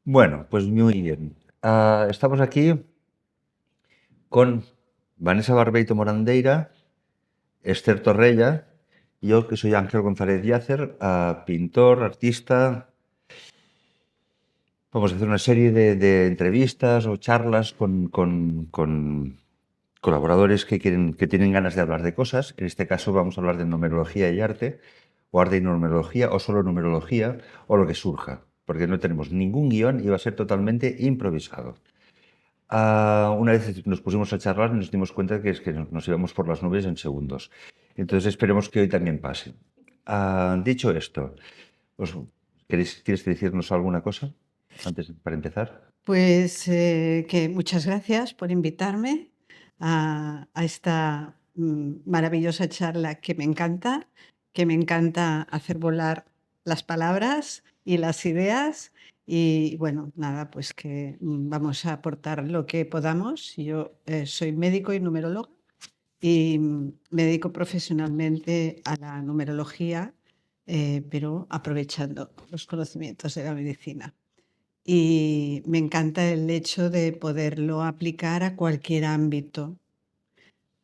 Bueno, pues muy bien. Estamos aquí con Vanessa Barbeito Morandeira, Esther Torrella, y yo que soy Ángel González Yácer, pintor, artista. Vamos a hacer una serie de entrevistas o charlas con colaboradores que tienen ganas de hablar de cosas. En este caso vamos a hablar de numerología y arte, o arte y numerología, o solo numerología, o lo que surja, porque no tenemos ningún guión y va a ser totalmente improvisado. Una vez nos pusimos a charlar, nos dimos cuenta que es que nos íbamos por las nubes en segundos. Entonces esperemos que hoy también pase. Dicho esto, ¿os- ¿quieres decirnos alguna cosa para empezar? Pues que muchas gracias por invitarme a esta maravillosa charla que me encanta hacer volar las palabras y las ideas. Y bueno, nada, pues que vamos a aportar lo que podamos. Yo soy médico y numeróloga y me dedico profesionalmente a la numerología, pero aprovechando los conocimientos de la medicina. Y me encanta el hecho de poderlo aplicar a cualquier ámbito,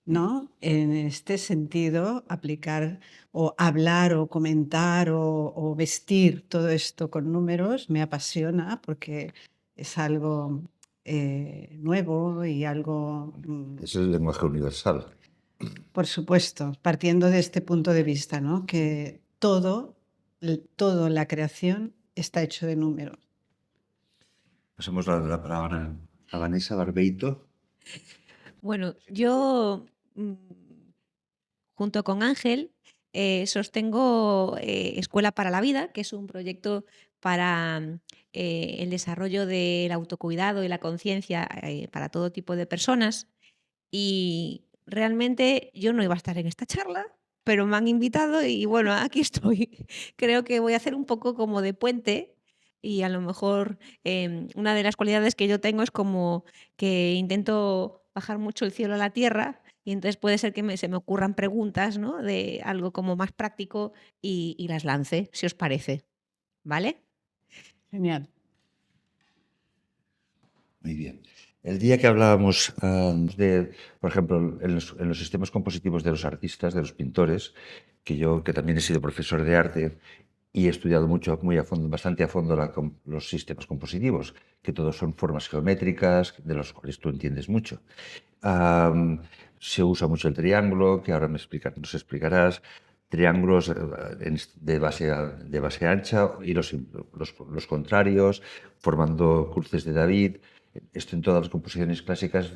¿no? En este sentido, aplicar o hablar o comentar o vestir todo esto con números me apasiona porque es algo nuevo y algo, Es el lenguaje universal. por supuesto, partiendo de este punto de vista, ¿no? Que todo la creación está hecho de números. Pasamos la palabra a Vanessa Barbeito. Bueno, yo junto con Ángel sostengo Escuela para la Vida, que es un proyecto para el desarrollo del autocuidado y la conciencia para todo tipo de personas. Y realmente yo no iba a estar en esta charla, pero me han invitado y bueno, aquí estoy. Creo que voy a hacer un poco como de puente y a lo mejor una de las cualidades que yo tengo es como que intento bajar mucho el cielo a la tierra y entonces puede ser que se me ocurran preguntas, ¿no? De algo como más práctico y las lance, si os parece. ¿Vale? Genial. Muy bien. El día que hablábamos por ejemplo, en los sistemas compositivos de los artistas, de los pintores, que también he sido profesor de arte y he estudiado mucho, muy a fondo, bastante a fondo los sistemas compositivos, que todos son formas geométricas, de los cuales tú entiendes mucho. Am, Se usa mucho el triángulo, que ahora nos explicarás, triángulos de base ancha y los contrarios, formando cruces de David. Esto en todas las composiciones clásicas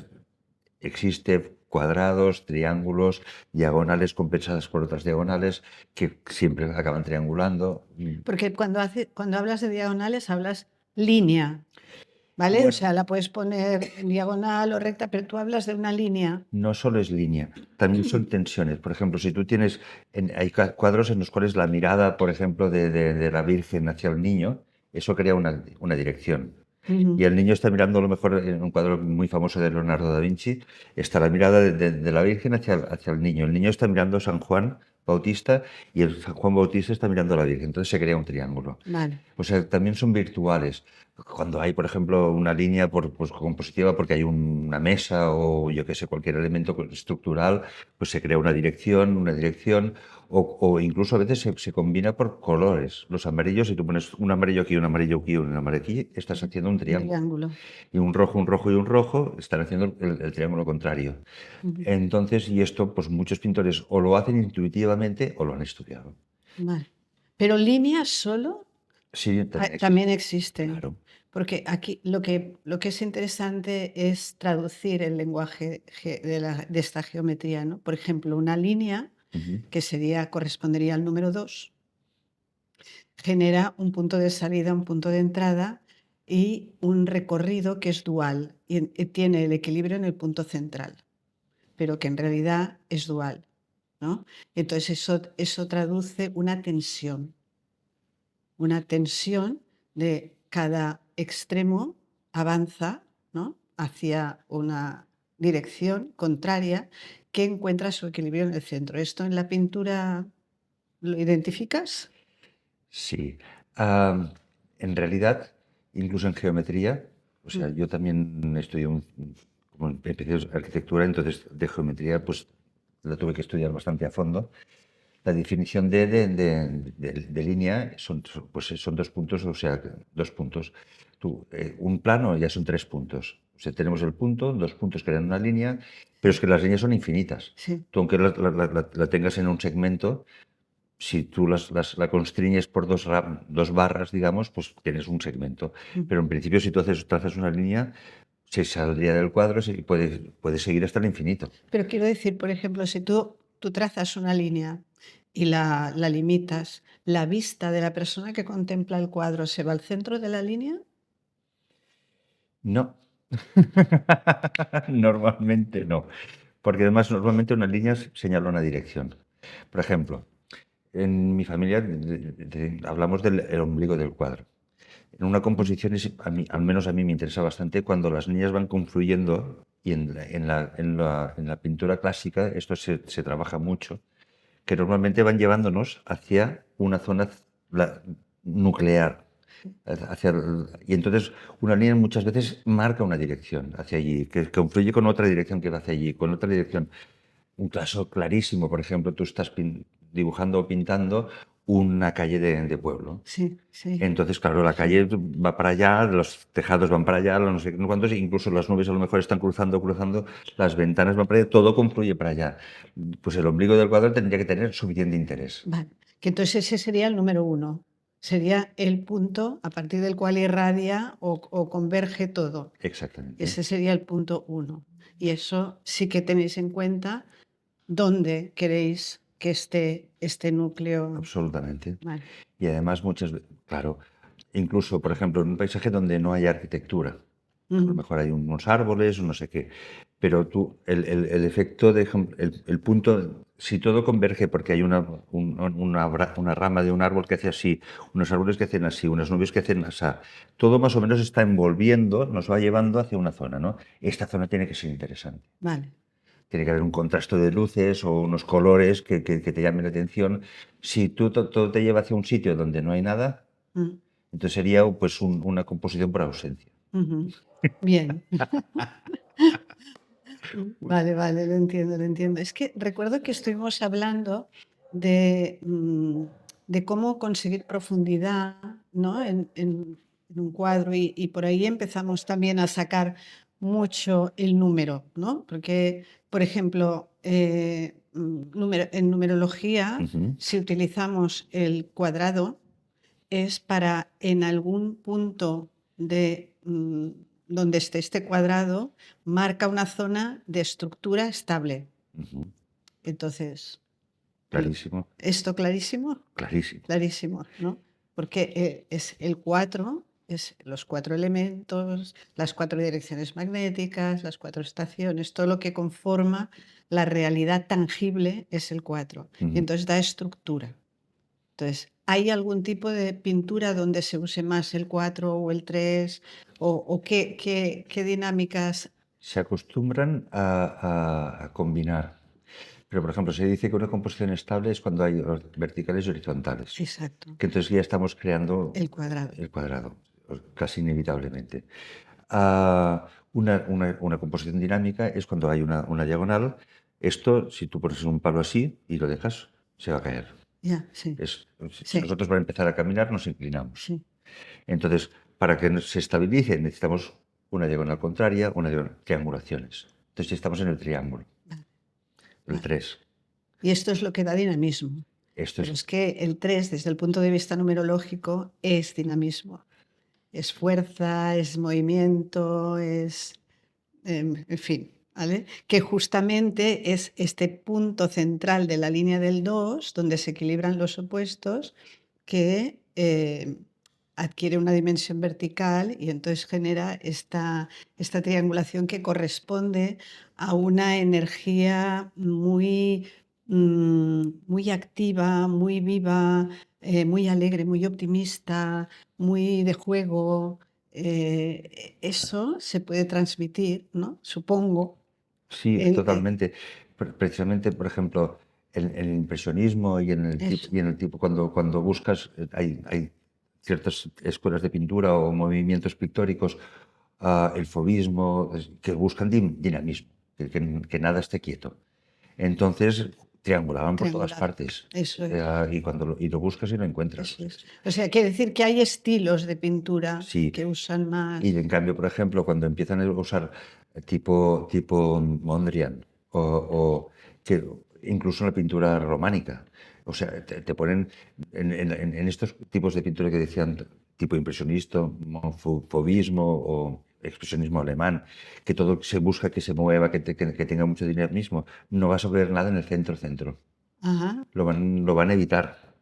existe cuadrados, triángulos, diagonales compensadas por otras diagonales que siempre acaban triangulando. Porque cuando hablas de diagonales, hablas línea, ¿vale? O Bueno, sea, la puedes poner en diagonal o recta, pero tú hablas de una línea. no solo es línea, también son tensiones. Por ejemplo, si tú tienes, hay cuadros en los cuales la mirada, por ejemplo, de la Virgen hacia el niño, eso crea una dirección. Y el niño está mirando, a lo mejor en un cuadro muy famoso de Leonardo da Vinci, está la mirada de la Virgen hacia el niño. El niño está mirando a San Juan Bautista y el San Juan Bautista está mirando a la Virgen. Entonces se crea un triángulo. Vale. O sea, también son virtuales. Cuando hay, por ejemplo, una línea pues, compositiva porque hay una mesa o yo qué sé, cualquier elemento estructural, pues se crea una dirección, o incluso a veces se combina por colores. Los amarillos, si tú pones un amarillo aquí, un amarillo aquí, un amarillo aquí, estás haciendo un Un triángulo. triángulo. Y un rojo y un rojo están haciendo el triángulo contrario. Ujú. Entonces, y esto, pues muchos pintores o lo hacen intuitivamente o lo han estudiado. Vale. Pero líneas solo Sí, también también existe. existen. Claro. Porque aquí lo que es interesante es traducir el lenguaje de esta geometría, ¿no? Por ejemplo, una línea, Ujú. que correspondería al número 2, genera un punto de salida, un punto de entrada y un recorrido que es dual y tiene el equilibrio en el punto central, pero que en realidad es dual, ¿no? Entonces eso traduce una tensión de cada extremo avanza, ¿no? Hacia una dirección contraria que encuentra su equilibrio en el centro. ¿Esto en la pintura lo identificas? Sí. En realidad, incluso en geometría. O sea, yo también estudié, como empecé arquitectura, entonces de geometría pues la tuve que estudiar bastante a fondo. La definición de línea pues son 2 puntos, o sea, 2 puntos. Un plano ya son 3 puntos. O sea, tenemos el punto, 2 puntos crean una línea, pero es que las líneas son infinitas. Sí. Tú, aunque la tengas en un segmento, si tú la constriñes por dos barras, digamos, pues tienes un segmento. Pero en principio, si tú trazas una línea, se saldría del cuadro y puede seguir hasta el infinito. Pero quiero decir, por ejemplo, si tú trazas una línea y la limitas, ¿la vista de la persona que contempla el cuadro se va al centro de la línea? No. Normalmente no. Porque además normalmente una línea señala una dirección. Por ejemplo, en mi familia hablamos del el ombligo del cuadro. En una composición, al menos a mí me interesa bastante cuando las líneas van confluyendo y en la pintura clásica esto se trabaja mucho, que normalmente van llevándonos hacia una zona nuclear. Y entonces una línea muchas veces marca una dirección hacia allí, que confluye con otra dirección que va hacia allí, con otra dirección. Un caso clarísimo, por ejemplo, tú estás dibujando o pintando una calle de pueblo. Sí, sí. Entonces, claro, la calle va para allá, los tejados van para allá, no sé cuántos, incluso las nubes a lo mejor están cruzando, las ventanas van para allá, todo confluye para allá. Pues el ombligo del cuadro tendría que tener suficiente interés. Vale. Que entonces ese sería el número 1. Sería el punto a partir del cual irradia o converge todo. Exactamente. Ese sería el punto 1. Y eso sí que tenéis en cuenta dónde queréis que esté este núcleo. Absolutamente. Vale. Y además muchas veces, claro, incluso, por ejemplo, en un paisaje donde no hay arquitectura, a lo mejor hay unos árboles o no sé qué, pero el efecto el punto, si todo converge porque hay una rama de un árbol que hace así, unos árboles que hacen así, unas nubes que hacen así, todo más o menos está envolviendo, nos va llevando hacia una zona, ¿no? Esta zona tiene que ser interesante. Vale. Tiene que haber un contraste de luces o unos colores que te llamen la atención. Si todo te lleva hacia un sitio donde no hay nada, entonces sería pues una composición por ausencia. Bien. Vale, vale, lo entiendo, lo entiendo. Es que recuerdo que estuvimos hablando de cómo conseguir profundidad, ¿no? en un cuadro y por ahí empezamos también a sacar mucho el número, ¿no? Porque, por ejemplo, en numerología, si utilizamos el cuadrado, es para en algún punto de donde esté este cuadrado, marca una zona de estructura estable. Entonces, Clarísimo. ¿esto clarísimo? Clarísimo. Clarísimo, ¿no? Porque es el 4, es los 4 elementos, las 4 direcciones magnéticas, las 4 estaciones, todo lo que conforma la realidad tangible es el 4. Y entonces da estructura. Entonces, ¿hay algún tipo de pintura donde se use más el 4 o el 3? ¿O qué dinámicas? Se acostumbran a combinar. Pero, por ejemplo, se dice que una composición estable es cuando hay verticales y horizontales. Exacto. Que entonces ya estamos creando El cuadrado. el cuadrado, casi inevitablemente. Una composición dinámica es cuando hay una diagonal. Esto, si tú pones un palo así y lo dejas, se va a caer. Ya, sí. Si Sí. nosotros para empezar a caminar nos inclinamos. Sí. Entonces, para que se estabilice necesitamos una diagonal contraria, triangulaciones. Entonces ya estamos en el triángulo. El 3. Y esto es lo que da dinamismo. Pero es que el 3, desde el punto de vista numerológico, es dinamismo. Es fuerza, es movimiento, es... en fin, ¿vale? Que justamente es este punto central de la línea del 2, donde se equilibran los opuestos, que adquiere una dimensión vertical y entonces genera esta triangulación que corresponde a una energía muy activa, muy viva, muy alegre, muy optimista, muy de juego. Eso se puede transmitir, ¿no? Supongo. Sí, totalmente. Precisamente, por ejemplo, en el impresionismo y en el tipo, cuando buscas, hay ciertas escuelas de pintura o movimientos pictóricos, el fauvismo, que buscan dinamismo, que nada esté quieto. Entonces triangulaban por todas Triangular. partes. Eso es. Y lo buscas y lo encuentras. Eso es. O sea, quiere decir que hay estilos de pintura Sí. que usan más. Y en cambio, por ejemplo, cuando empiezan a usar tipo Mondrian o que incluso en la pintura románica, o sea, te ponen en estos tipos de pintura que decían tipo impresionista, fauvismo o expresionismo alemán, que todo se busca que se mueva, que tenga mucho dinamismo, no vas a ver nada en el centro. Ajá. Lo van a evitar.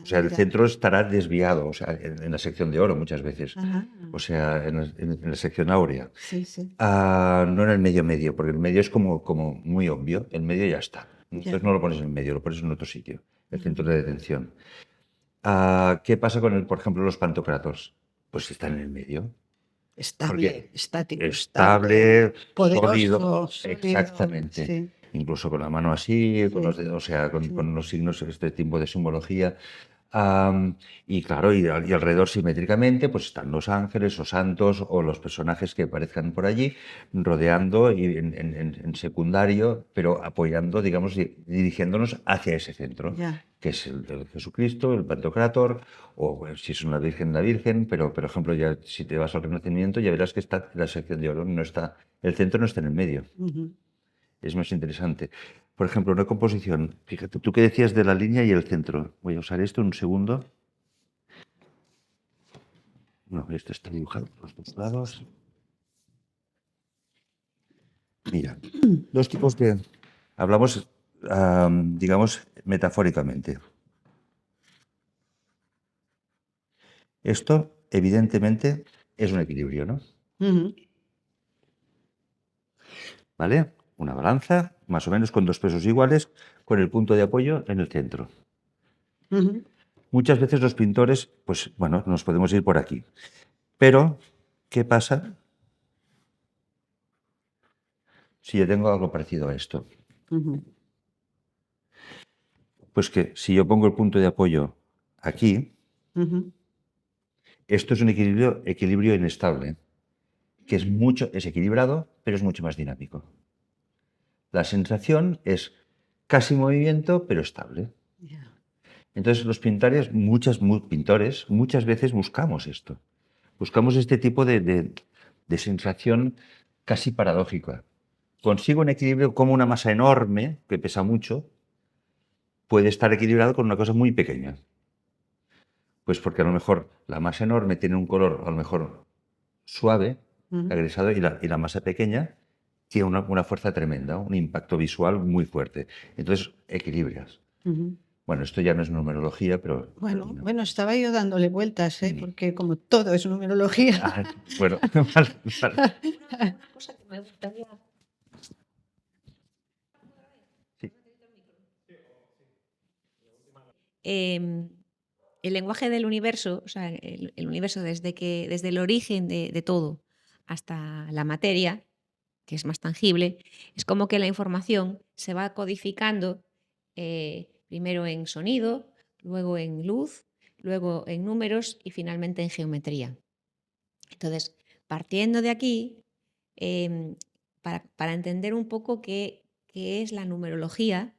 O sea, el Ya. centro estará desviado, o sea, en la sección de oro muchas veces. Ajá. O sea, en la sección áurea. Sí, sí. No en el medio, porque el medio es como muy obvio. El medio ya está. Entonces Ya. no lo pones en el medio, lo pones en otro sitio, el centro de detención. ¿Qué pasa con, por ejemplo, los pantocratos? Pues están en el medio. Estable, estático, Estable, poderoso, sólido, sólido, exactamente. sí. Incluso con la mano así, con Sí. los dedos, o sea, Sí. con los signos, este tipo de simbología. Y claro, y alrededor simétricamente, pues están los ángeles o santos o los personajes que aparezcan por allí, rodeando y en secundario, pero apoyando, digamos, dirigiéndonos hacia ese centro, Ya. que es el de Jesucristo, el Pantocrátor, o bueno, si es una Virgen, la Virgen, pero por ejemplo, ya si te vas al Renacimiento, ya verás que está la sección de oro, no está, el centro no está en el medio. Ujú. Es más interesante. Por ejemplo, una composición. Fíjate, tú que decías de la línea y el centro. Voy a usar esto un segundo. No, esto está dibujado por los dos lados. Mira, dos tipos de... Hablamos, digamos, metafóricamente. Esto, evidentemente, es un equilibrio, ¿no? Ujú. ¿Vale? Una balanza, más o menos con dos pesos iguales, con el punto de apoyo en el centro. Ujú. Muchas veces los pintores, pues bueno, nos podemos ir por aquí. Pero, ¿qué pasa si yo tengo algo parecido a esto? Ujú. Pues que si yo pongo el punto de apoyo aquí, Ujú. esto es un equilibrio inestable, que es equilibrado, pero es mucho más dinámico. La sensación es casi movimiento, pero estable. Ya. Entonces los pintores muchas veces buscamos esto. Buscamos este tipo de sensación casi paradójica. Consigo un equilibrio como una masa enorme, que pesa mucho, puede estar equilibrado con una cosa muy pequeña. Pues porque a lo mejor la masa enorme tiene un color a lo mejor suave, Ujú. agresado, y la masa pequeña tiene una fuerza tremenda, un impacto visual muy fuerte. Entonces equilibras. Ujú. Bueno, esto ya no es numerología, pero... Bueno, no. bueno, estaba yo dándole vueltas, porque como todo es numerología. Bueno, vale. Una cosa que me gustaría... Sí. El lenguaje del universo, o sea, el universo desde el origen de todo hasta la materia, que es más tangible, es como que la información se va codificando primero en sonido, luego en luz, luego en números y finalmente en geometría. Entonces, partiendo de aquí, para entender un poco qué es la numerología,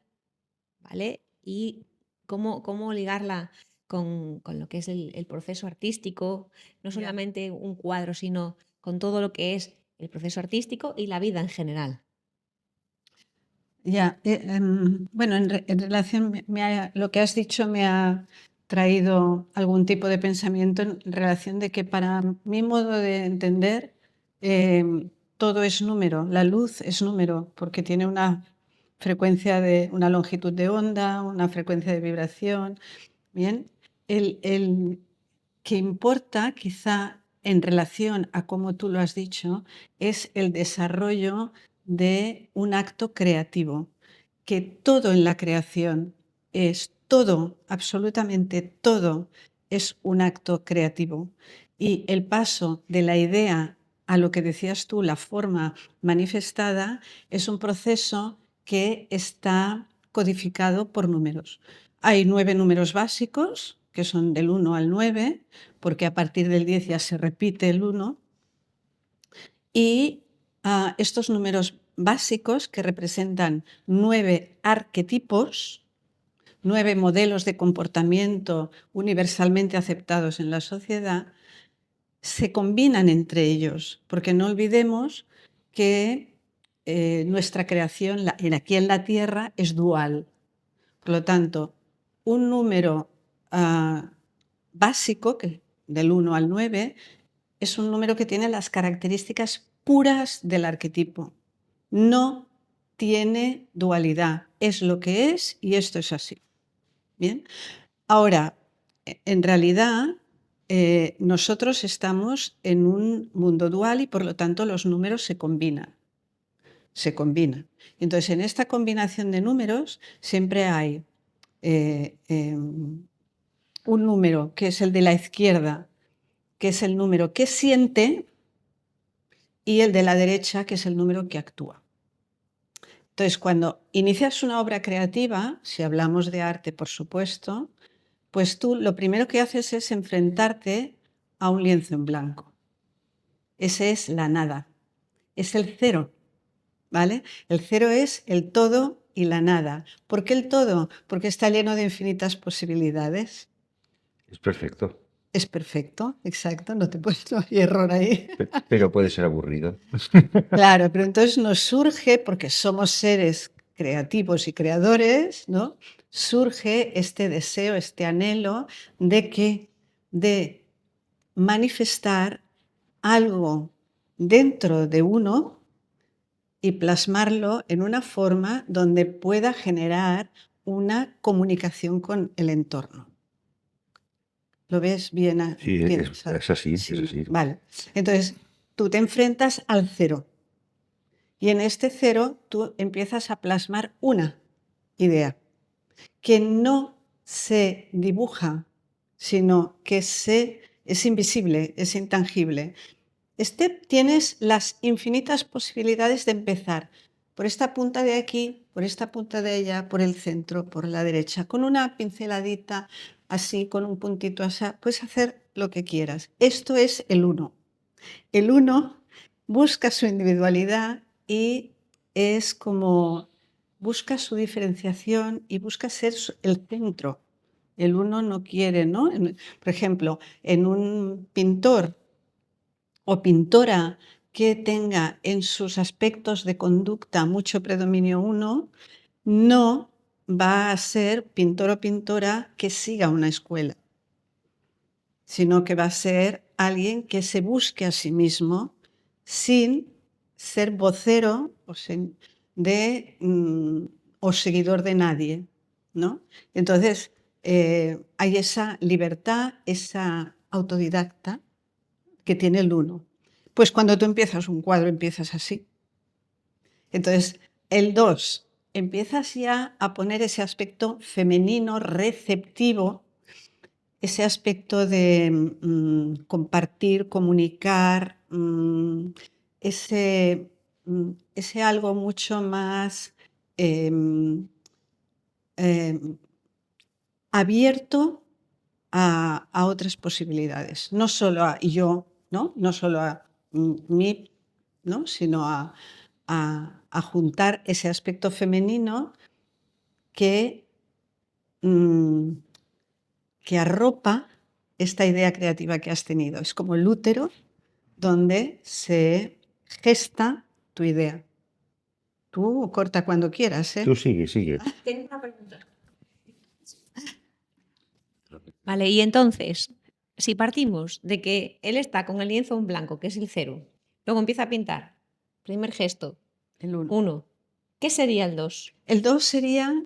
¿vale? Y cómo ligarla con lo que es el proceso artístico, no Ya. solamente un cuadro, sino con todo lo que es el proceso artístico y la vida en general. Ya, bueno, en relación, lo que has dicho me ha traído algún tipo de pensamiento en relación de que para mi modo de entender, todo es número, la luz es número, porque tiene una frecuencia una longitud de onda, una frecuencia de vibración. Bien, el que importa quizá en relación a cómo tú lo has dicho es el desarrollo de un acto creativo, que todo en la creación es todo, absolutamente todo es un acto creativo. Y el paso de la idea a lo que decías tú, la forma manifestada, es un proceso que está codificado por números. Hay 9 números básicos, que son del 1 al 9, porque a partir del 10 ya se repite el 1, y estos números básicos que representan 9 arquetipos, 9 modelos de comportamiento universalmente aceptados en la sociedad, se combinan entre ellos, porque no olvidemos que nuestra creación aquí en la Tierra es dual. Por lo tanto, un número básico, del 1 al 9, es un número que tiene las características puras del arquetipo. No tiene dualidad. Es lo que es y esto es así. Bien. Ahora, en realidad, nosotros estamos en un mundo dual y por lo tanto los números se combinan. Se combinan. Entonces, en esta combinación de números siempre hay un número que es el de la izquierda, que es el número que siente, y el de la derecha, que es el número que actúa. Entonces, cuando inicias una obra creativa, si hablamos de arte, por supuesto, pues tú lo primero que haces es enfrentarte a un lienzo en blanco. Ese es la nada, es el cero, ¿vale? El cero es el todo y la nada. ¿Por qué el todo? Porque está lleno de infinitas posibilidades. Es perfecto. Es perfecto, exacto, no hay error ahí. Pero puede ser aburrido. Claro, pero entonces nos surge, porque somos seres creativos y creadores, ¿no? Surge este deseo, este anhelo de manifestar algo dentro de uno y plasmarlo en una forma donde pueda generar una comunicación con el entorno. ¿Lo ves bien? Sí, bien es así, sí, es así. vale. Entonces, tú te enfrentas al cero. Y en este cero tú empiezas a plasmar una idea que no se dibuja, sino que es invisible, es intangible. Tienes las infinitas posibilidades de empezar por esta punta de aquí, por esta punta de allá, por el centro, por la derecha, con una pinceladita así, con un puntito así, puedes hacer lo que quieras. Esto es el uno. El uno busca su individualidad y es como busca su diferenciación y busca ser el centro. El uno no quiere, ¿no? Por ejemplo, en un pintor o pintora que tenga en sus aspectos de conducta mucho predominio uno, no va a ser pintor o pintora que siga una escuela, sino que va a ser alguien que se busque a sí mismo sin ser vocero o seguidor de nadie, ¿no? Entonces, hay esa libertad, esa autodidacta que tiene el uno. Pues cuando tú empiezas un cuadro, empiezas así. Entonces, el 2, empiezas ya a poner ese aspecto femenino, receptivo, ese aspecto de compartir, comunicar, ese algo mucho más abierto a otras posibilidades, no solo a yo, no solo a mí, ¿no? Sino a juntar ese aspecto femenino que arropa esta idea creativa que has tenido. Es como el útero donde se gesta tu idea. Tú corta cuando quieras, ¿eh? Tú sigue. Tengo una pregunta. Vale, y entonces, si partimos de que él está con el lienzo en blanco, que es el 0, luego empieza a pintar, primer gesto, El 1. 1, ¿qué sería el 2? El 2 sería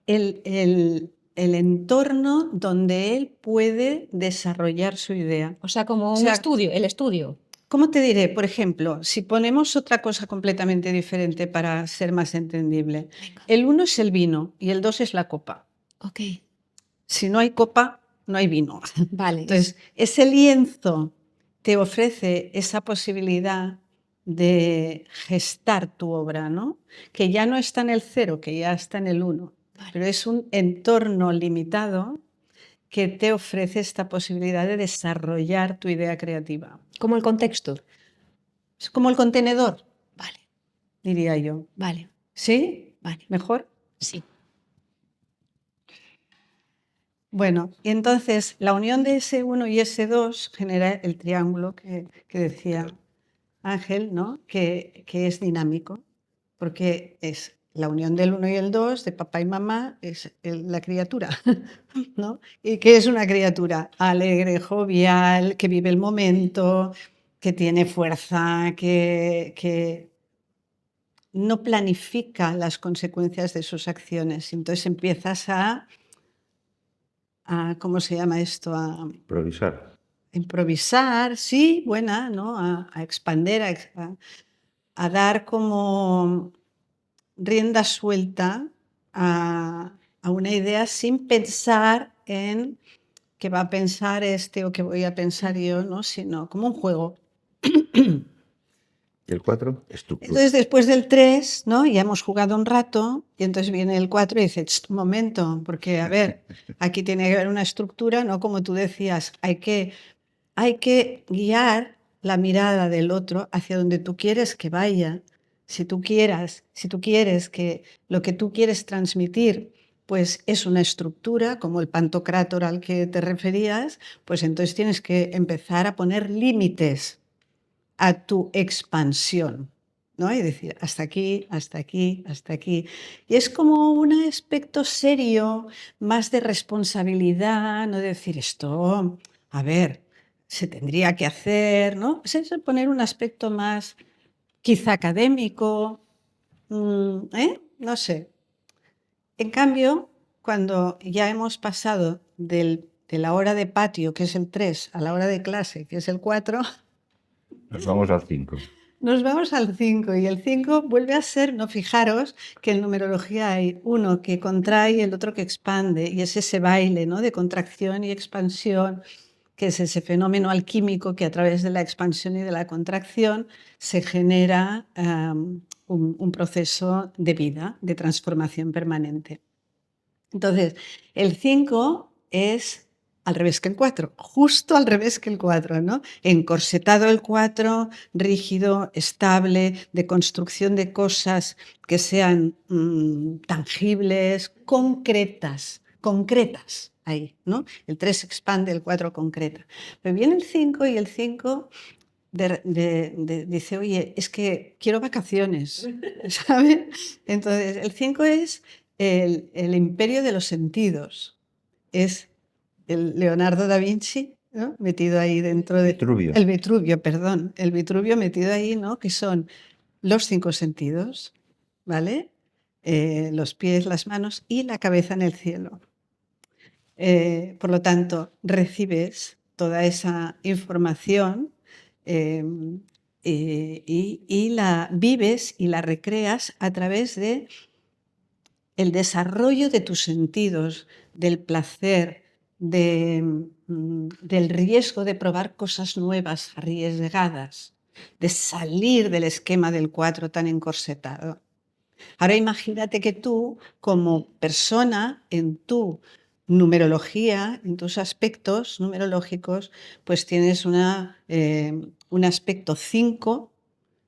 el entorno donde él puede desarrollar su idea. O sea, como un estudio, el estudio. ¿Cómo te diré? Por ejemplo, si ponemos otra cosa completamente diferente para ser más entendible. Venga. El 1 es el vino y el 2 es la copa. Ok. Si no hay copa, no hay vino. Vale. Entonces, ese lienzo te ofrece esa posibilidad de gestar tu obra, ¿no? Que ya no está en el 0, que ya está en el 1. Vale. Pero es un entorno limitado que te ofrece esta posibilidad de desarrollar tu idea creativa. Como el contexto. Es como el contenedor, Vale, diría yo. vale, ¿Sí? vale. ¿Mejor? Sí. Bueno, y entonces la unión de S1 y S2 genera el triángulo que decía Ángel, ¿no? Que es dinámico, porque es la unión del 1 y el 2, de papá y mamá, es la criatura, ¿no? ¿Y qué es una criatura? Alegre, jovial, que vive el momento, que tiene fuerza, que no planifica las consecuencias de sus acciones. Entonces empiezas ¿cómo se llama esto? A Improvisar. improvisar, sí, buena, ¿no? A expander, a dar como rienda suelta a una idea sin pensar en qué va a pensar este o qué voy a pensar yo, ¿no? Sino como un juego. Y el 4, estructura. Entonces, después del 3, ¿no? Ya hemos jugado un rato y entonces viene el 4 y dice, "Ch, un momento, porque a ver, aquí tiene que haber una estructura, ¿no? Como tú decías, hay que guiar la mirada del otro hacia donde tú quieres que vaya. Si tú quieres que lo que tú quieres transmitir pues es una estructura, como el pantocrátor al que te referías, pues entonces tienes que empezar a poner límites a tu expansión, ¿no? Y decir, hasta aquí, hasta aquí, hasta aquí. Y es como un aspecto serio, más de responsabilidad, no decir esto, a ver, se tendría que hacer, ¿no? Es poner un aspecto más, quizá académico, no sé. En cambio, cuando ya hemos pasado de la hora de patio, que es el 3, a la hora de clase, que es el 4, Nos vamos al 5. nos vamos al 5 y el 5 vuelve a ser, no fijaros que en numerología hay uno que contrae y el otro que expande y es ese baile, ¿no? De contracción y expansión, que es ese fenómeno alquímico que a través de la expansión y de la contracción se genera un proceso de vida, de transformación permanente. Entonces, el 5 es al revés que el 4, justo al revés que el 4, ¿no? Encorsetado el 4, rígido, estable, de construcción de cosas que sean tangibles, concretas, ahí, ¿no? El 3 expande, el 4 concreta. Pero viene el 5 y el 5 dice, oye, es que quiero vacaciones, ¿sabes? Entonces, el 5 es el imperio de los sentidos. Es el Leonardo da Vinci, ¿no? Metido ahí dentro de... Vitruvio. El Vitruvio, perdón. El Vitruvio metido ahí, ¿no? Que son los 5 sentidos, ¿vale? Los pies, las manos y la cabeza en el cielo. Por lo tanto, recibes toda esa información y la vives y la recreas a través de el desarrollo de tus sentidos, del placer, del riesgo de probar cosas nuevas, arriesgadas, de salir del esquema del 4 tan encorsetado. Ahora imagínate que tú, como persona, en tu numerología, en tus aspectos numerológicos, pues tienes un aspecto 5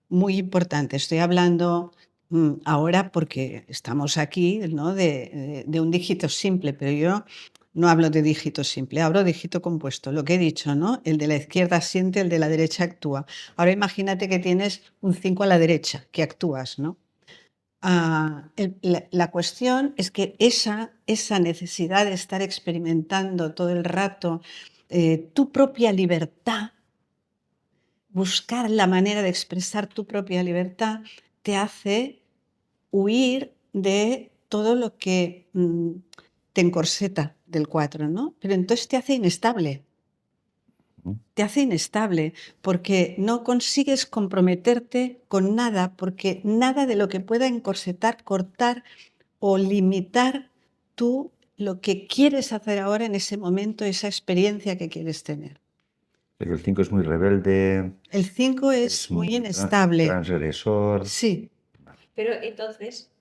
muy importante. Estoy hablando ahora porque estamos aquí, ¿no? de un dígito simple, pero yo no hablo de dígito simple, hablo de dígito compuesto. Lo que he dicho, ¿no? El de la izquierda siente, el de la derecha actúa. Ahora imagínate que tienes un 5 a la derecha, que actúas, ¿no? La cuestión es que esa necesidad de estar experimentando todo el rato tu propia libertad, buscar la manera de expresar tu propia libertad, te hace huir de todo lo que te encorseta del 4, ¿no? Pero entonces te hace inestable. Te hace inestable porque no consigues comprometerte con nada, porque nada de lo que pueda encorsetar, cortar o limitar tú lo que quieres hacer ahora en ese momento, esa experiencia que quieres tener. Pero el 5 es muy rebelde. El 5 es muy inestable. Transgresor. Sí. Pero entonces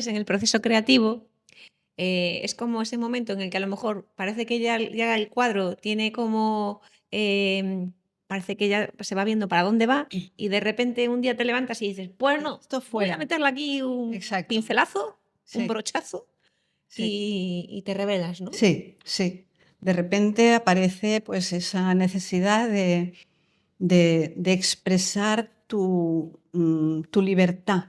en el proceso creativo, Es como ese momento en el que a lo mejor parece que ya el cuadro tiene como, parece que ya se va viendo para dónde va y de repente un día te levantas y dices, pues no, Esto voy a fuera. meterle aquí un Exacto. pincelazo, un Sí, brochazo sí. y te revelas, ¿no? Sí, sí. De repente aparece pues esa necesidad de expresar tu libertad.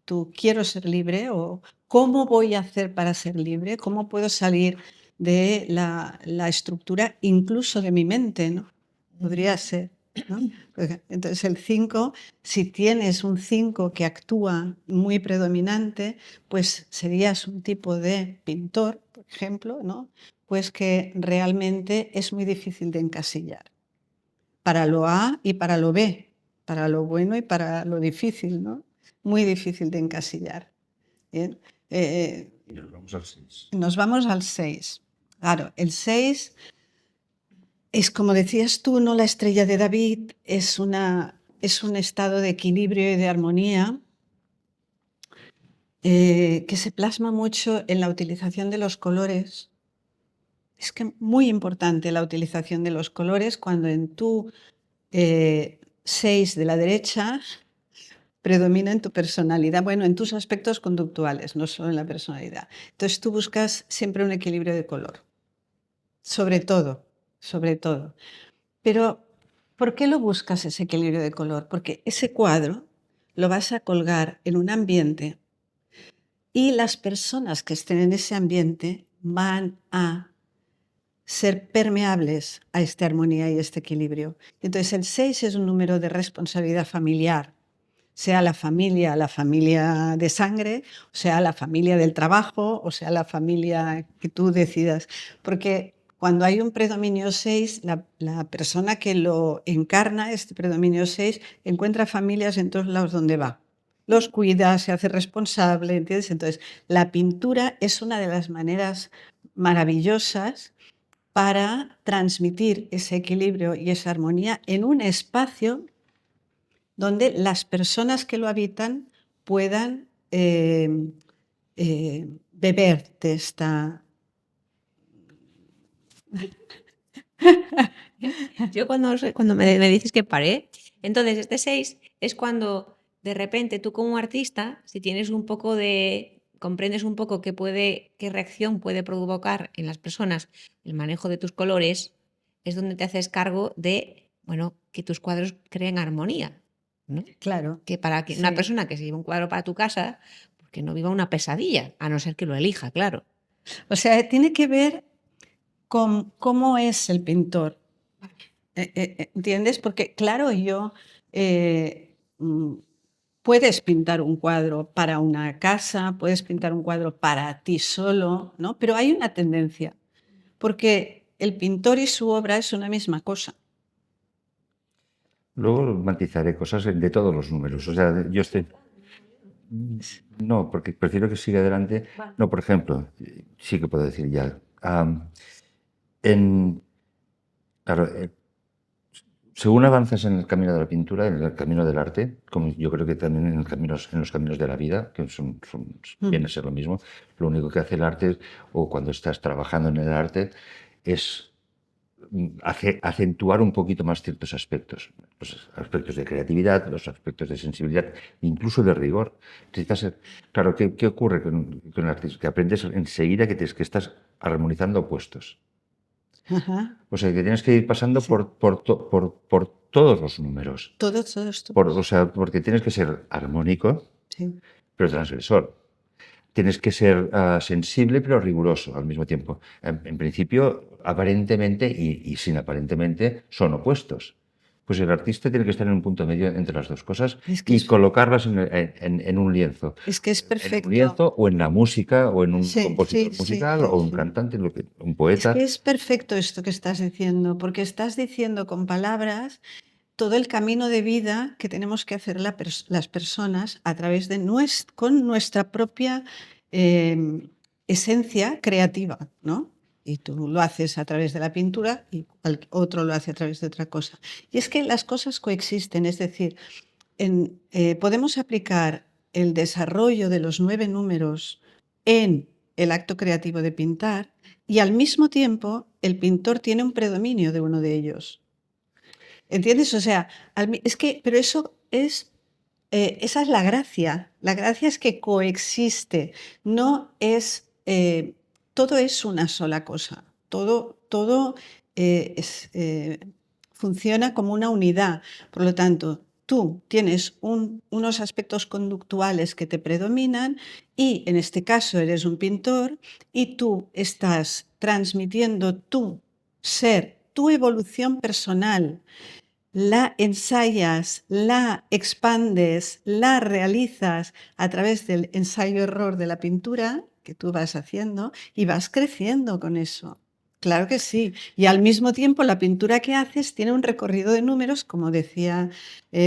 Tu quiero ser libre o cómo voy a hacer para ser libre, cómo puedo salir de la estructura incluso de mi mente, ¿no? Podría ser, ¿no? Entonces el 5, si tienes un 5 que actúa muy predominante, pues serías un tipo de pintor, por ejemplo, ¿no? Pues que realmente es muy difícil de encasillar. Para lo A y para lo B, para lo bueno y para lo difícil, ¿no? Muy difícil de encasillar. Bien. Y nos vamos al 6. Nos vamos al 6. Claro, el 6 es, como decías tú, ¿no? La estrella de David es un estado de equilibrio y de armonía que se plasma mucho en la utilización de los colores. Es que muy importante la utilización de los colores cuando en tu 6 de la derecha predomina en tu personalidad, bueno, en tus aspectos conductuales, no solo en la personalidad. Entonces tú buscas siempre un equilibrio de color, sobre todo, sobre todo. Pero, ¿por qué lo buscas ese equilibrio de color? Porque ese cuadro lo vas a colgar en un ambiente y las personas que estén en ese ambiente van a ser permeables a esta armonía y este equilibrio. Entonces el 6 es un número de responsabilidad familiar, sea la familia de sangre, o sea la familia del trabajo, o sea la familia que tú decidas. Porque cuando hay un predominio 6, la persona que lo encarna, este predominio 6, encuentra familias en todos lados donde va. Los cuida, se hace responsable, ¿entiendes? Entonces, la pintura es una de las maneras maravillosas para transmitir ese equilibrio y esa armonía en un espacio donde las personas que lo habitan puedan beber de esta... Yo cuando me dices que paré, entonces este 6 es cuando de repente tú como artista, si tienes un poco comprendes un poco qué reacción puede provocar en las personas el manejo de tus colores, es donde te haces cargo de, bueno, que tus cuadros creen armonía, ¿no? Claro, Que para que una sí. persona que se lleve un cuadro para tu casa, pues que no viva una pesadilla, a no ser que lo elija, claro. O sea, tiene que ver con cómo es el pintor. ¿Entiendes? Porque, claro, eh, mm, puedes pintar un cuadro para una casa, puedes pintar un cuadro para ti solo, ¿no? Pero hay una tendencia, porque el pintor y su obra es una misma cosa. Luego matizaré cosas de todos los números. O sea, yo estoy... No, porque prefiero que siga adelante. No, por ejemplo, sí que puedo decir ya. Claro, según avanzas en el camino de la pintura, en el camino del arte, como yo creo que también en los caminos de la vida, que viene a ser lo mismo, lo único que hace el arte, o cuando estás trabajando en el arte, es acentuar un poquito más ciertos aspectos. Los aspectos de creatividad, los aspectos de sensibilidad, incluso de rigor. Claro, ¿qué ocurre con el artista? Que aprendes enseguida que estás armonizando opuestos. Ajá. O sea, que tienes que ir pasando Sí. por todos los números. Todos. O sea, porque tienes que ser armónico, Sí. pero transgresor. Tienes que ser sensible, pero riguroso al mismo tiempo. En principio, aparentemente y sin aparentemente, son opuestos. Pues el artista tiene que estar en un punto medio entre las dos cosas Es que y colocarlas en un lienzo. es que es En un perfecto. lienzo o en la música o en un Sí, compositor sí, musical sí, o un sí. cantante, un Es poeta. que es perfecto esto que estás diciendo, porque estás diciendo con palabras todo el camino de vida que tenemos que hacer las personas a través de con nuestra propia esencia creativa, ¿no? Y tú lo haces a través de la pintura y otro lo hace a través de otra cosa. Y es que las cosas coexisten, es decir, podemos aplicar el desarrollo de los 9 números en el acto creativo de pintar y al mismo tiempo el pintor tiene un predominio de uno de ellos. ¿Entiendes? O sea, pero eso es, esa es la gracia. La gracia es que coexiste, no es, todo es una sola cosa, todo funciona como una unidad. Por lo tanto, tú tienes unos aspectos conductuales que te predominan y en este caso eres un pintor y tú estás transmitiendo tu ser, tu evolución personal, la ensayas, la expandes, la realizas a través del ensayo-error de la pintura que tú vas haciendo y vas creciendo con eso. Claro que sí. Y al mismo tiempo la pintura que haces tiene un recorrido de números, como decía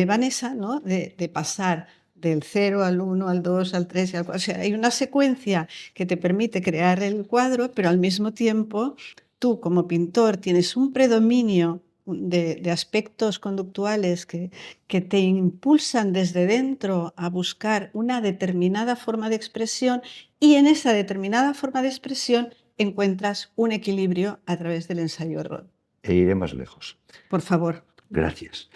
Vanessa, ¿no? De pasar del 0 al 1, al 2, al 3 y al 4. O sea, hay una secuencia que te permite crear el cuadro, pero al mismo tiempo tú como pintor tienes un predominio de aspectos conductuales que te impulsan desde dentro a buscar una determinada forma de expresión y en esa determinada forma de expresión encuentras un equilibrio a través del ensayo-error. E iré más lejos. Por favor. Gracias.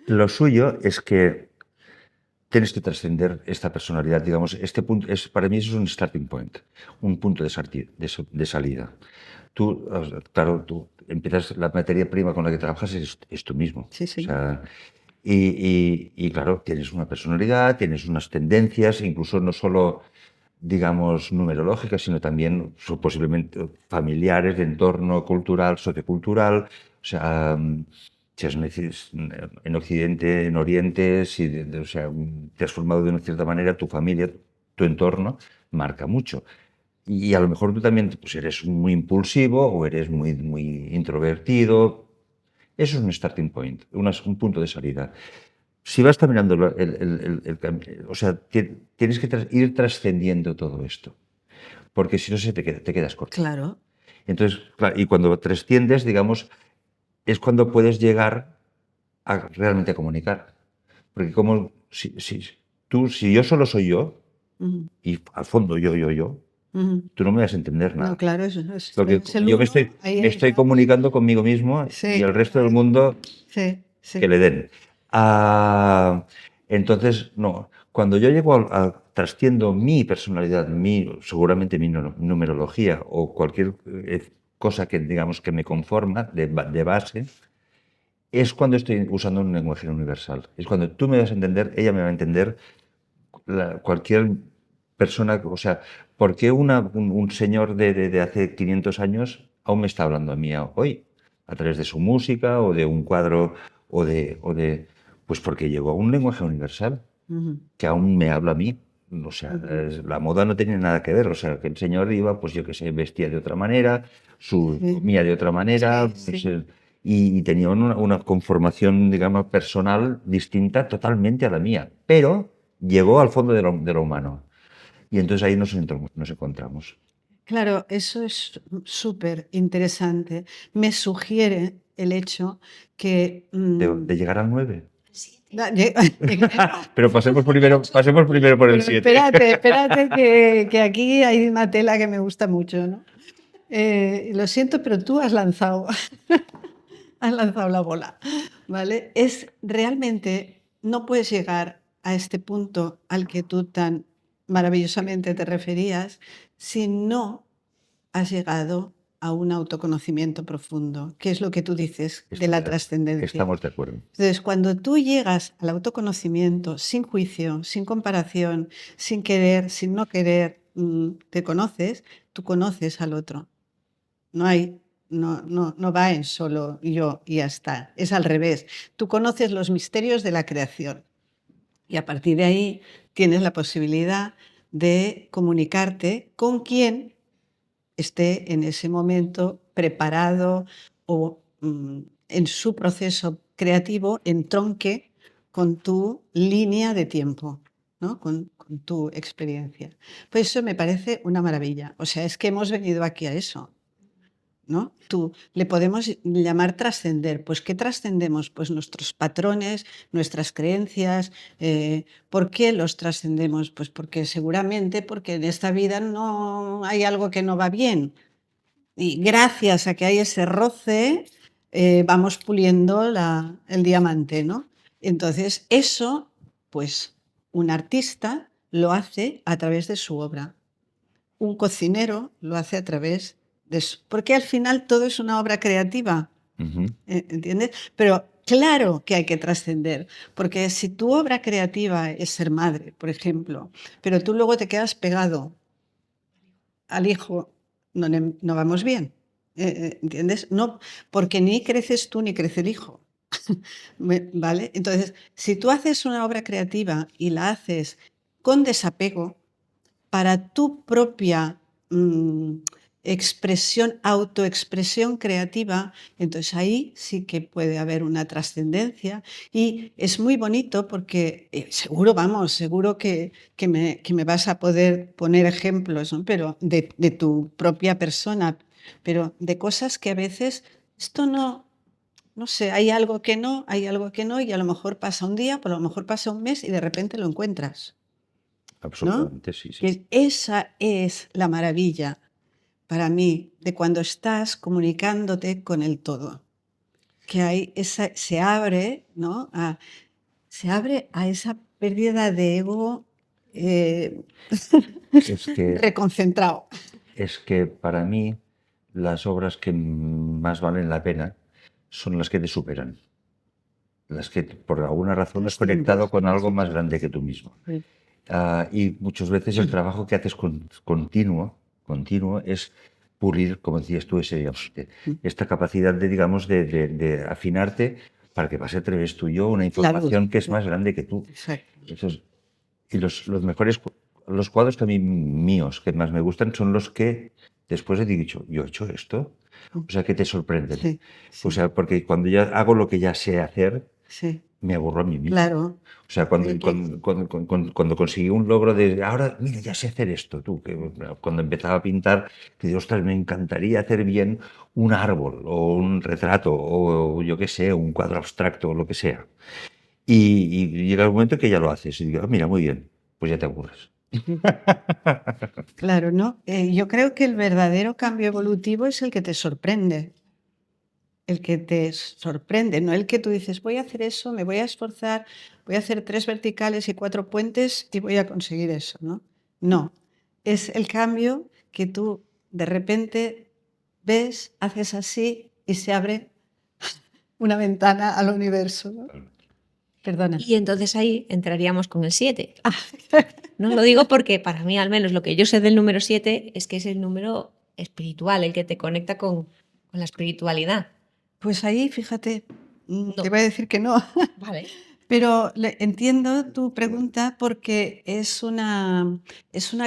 Lo suyo es que tienes que trascender esta personalidad, digamos, este punto para mí eso es un starting point, un punto de salida. Tú, claro, tú empiezas, la materia prima con la que trabajas es tú mismo. Sí, sí. O sea, y claro, tienes una personalidad, tienes unas tendencias, incluso no solo, digamos, numerológicas, sino también posiblemente familiares, de entorno cultural, sociocultural. O sea, si en Occidente, en Oriente, si o sea, te has formado de una cierta manera, tu familia, tu entorno, marca mucho. Y a lo mejor tú también pues eres muy impulsivo o eres muy introvertido. Eso es un starting point, un punto de salida. Si vas caminando, o sea, tienes que ir trascendiendo todo esto, porque si no te quedas corto. Claro. Entonces, claro, y cuando trasciendes, digamos, es cuando puedes llegar a realmente a comunicar. Porque como si yo solo soy yo, y al fondo yo, tú no me vas a entender nada. No, claro, eso Porque es el yo uno, me estoy comunicando conmigo mismo Sí. y el resto del mundo Sí, sí. que le den. Entonces, no, cuando yo llego trasciendo mi personalidad, seguramente mi numerología o cualquier cosa que digamos que me conforma de base, es cuando estoy usando un lenguaje universal. Es cuando tú me vas a entender, ella me va a entender, cualquier persona, o sea, ¿por qué un señor de hace 500 años aún me está hablando a mí hoy? A través de su música o de un cuadro pues porque llegó a un lenguaje universal que aún me habla a mí. O sea, la moda no tenía nada que ver. O sea, que el señor iba, pues yo que sé, vestía de otra manera, comía de otra manera, Sí. y tenía una conformación, digamos, personal distinta totalmente a la mía. Pero llegó al fondo de lo humano. Y entonces ahí nos encontramos. Claro, eso es súper interesante. Me sugiere el hecho que... De llegar al 9. No, Pero pasemos primero por el pero 7. espérate que aquí hay una tela que me gusta mucho, ¿no? Lo siento, pero tú has lanzado la bola, ¿vale? Es realmente, no puedes llegar a este punto al que tú tan maravillosamente te referías si no has llegado a un autoconocimiento profundo, que es lo que tú dices de la trascendencia. Estamos de acuerdo. Entonces, cuando tú llegas al autoconocimiento sin juicio, sin comparación, sin querer, sin no querer, te conoces, tú conoces al otro. No va en solo yo y ya está. Es al revés. Tú conoces los misterios de la creación y a partir de ahí tienes la posibilidad de comunicarte con quien esté en ese momento preparado o en su proceso creativo entronque con tu línea de tiempo, ¿no? Con tu experiencia. Pues eso me parece una maravilla. O sea, es que hemos venido aquí a eso. ¿no? Tú le podemos llamar trascender. Pues, ¿qué trascendemos? Pues nuestros patrones, nuestras creencias. ¿Por qué los trascendemos? Pues porque seguramente porque en esta vida no hay algo que no va bien. Y gracias a que hay ese roce, vamos puliendo el diamante, ¿no? Entonces, eso, pues, un artista lo hace a través de su obra. Un cocinero lo hace a través de su... Porque al final todo es una obra creativa, Ujú. ¿entiendes? Pero claro que hay que trascender, porque si tu obra creativa es ser madre, por ejemplo, pero tú luego te quedas pegado al hijo, no vamos bien. ¿Entiendes? No, porque ni creces tú ni crece el hijo. ¿Vale? Entonces, si tú haces una obra creativa y la haces con desapego para tu propia expresión, autoexpresión creativa, entonces ahí sí que puede haber una trascendencia y es muy bonito porque seguro, vamos, seguro que me vas a poder poner ejemplos, ¿no? Pero de tu propia persona, pero de cosas que a veces esto no sé, hay algo que no, hay algo que no y a lo mejor pasa un día, por lo mejor pasa un mes y de repente lo encuentras, ¿no? Absolutamente, sí, sí. Que esa es la maravilla para mí de cuando estás comunicándote con el todo, que hay se abre, ¿no? Se abre a esa pérdida de ego Es que, reconcentrado. es que para mí las obras que más valen la pena son las que te superan, las que por alguna razón has conectado con algo más grande que tú mismo. Sí. Y muchas veces el trabajo que haces continuo es pulir, como decías tú, esta capacidad de, digamos, de afinarte para que pase a través tuyo una información que es más grande que tú. Exacto. Y los mejores, los cuadros que a mí míos que más me gustan son los que después he dicho, yo he hecho esto. O sea, que te sorprenden. Sí, O sí, sea, porque cuando ya hago lo que ya sé hacer, sí, me aburro a mí mismo. claro. O sea, cuando, Sí, cuando conseguí un logro de ahora, mira, ya sé hacer esto, tú, que cuando empezaba a pintar, que digo, ostras, me encantaría hacer bien un árbol o un retrato o yo qué sé, un cuadro abstracto o lo que sea. Y llega el momento que ya lo haces y digo, "Ah, mira, muy bien, pues ya te aburres". claro, ¿no? Yo creo que el verdadero cambio evolutivo es el que te sorprende. El que te sorprende, no el que tú dices, voy a hacer eso, me voy a esforzar, voy a hacer 3 verticales y 4 puentes y voy a conseguir eso, ¿no? No, es el cambio que tú de repente ves, haces así y se abre una ventana al universo, ¿no? Perdona. Y entonces ahí entraríamos con el 7. Ah, No lo digo porque para mí, al menos, lo que yo sé del número 7 es que es el número espiritual, el que te conecta con la espiritualidad. pues ahí, fíjate, te No. voy a decir que no. Vale. Pero entiendo tu pregunta porque es una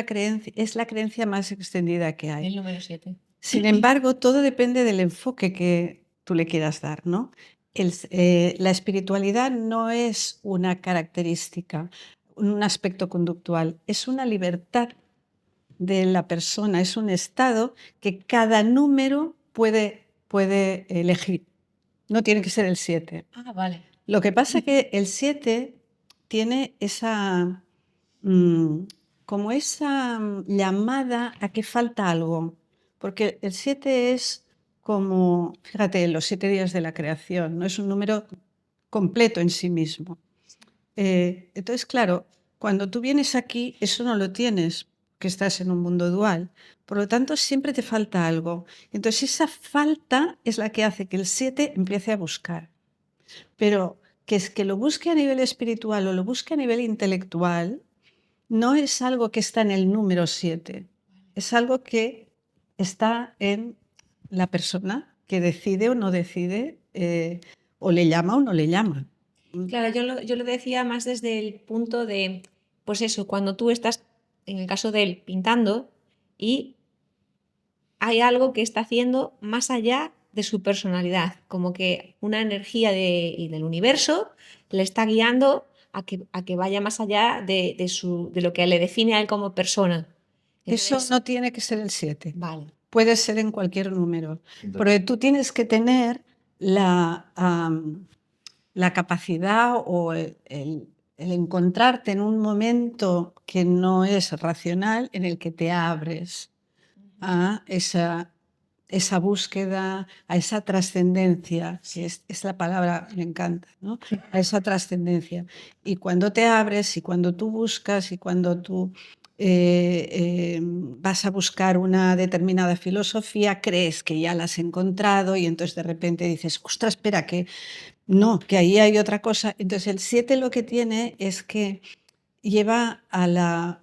creencia, es la creencia más extendida que hay. El número 7. Sin embargo, todo depende del enfoque que tú le quieras dar, ¿no? La espiritualidad no es una característica, un aspecto conductual, es una libertad de la persona, es un estado que cada número puede elegir. No tiene que ser el 7. Ah, vale. Lo que pasa es que el 7 tiene esa, como esa llamada a que falta algo, porque el 7 es como, fíjate, los 7 días de la creación, no es un número completo en sí mismo. Entonces, claro, cuando tú vienes aquí, eso no lo tienes, que estás en un mundo dual. Por lo tanto, siempre te falta algo. Entonces, esa falta es la que hace que el 7 empiece a buscar. Pero que es que lo busque a nivel espiritual o lo busque a nivel intelectual, no es algo que está en el número 7, es algo que está en la persona que decide o no decide, o le llama o no le llama. Claro, yo lo decía más desde el punto de, pues eso, cuando tú estás, en el caso de él, pintando y hay algo que está haciendo más allá de su personalidad, como que una energía del universo le está guiando a que vaya más allá de lo que le define a él como persona. Eso Entonces, no tiene que ser el 7. vale. puede ser en cualquier número, Entonces, porque tú tienes que tener la capacidad o el encontrarte en un momento que no es racional, en el que te abres a esa búsqueda, a esa trascendencia, que es la palabra, me encanta, ¿no? A esa trascendencia. Y cuando te abres y cuando tú buscas y cuando tú vas a buscar una determinada filosofía, crees que ya la has encontrado y entonces de repente dices, ostras, espera, que no, que ahí hay otra cosa. Entonces el 7 lo que tiene es que lleva a la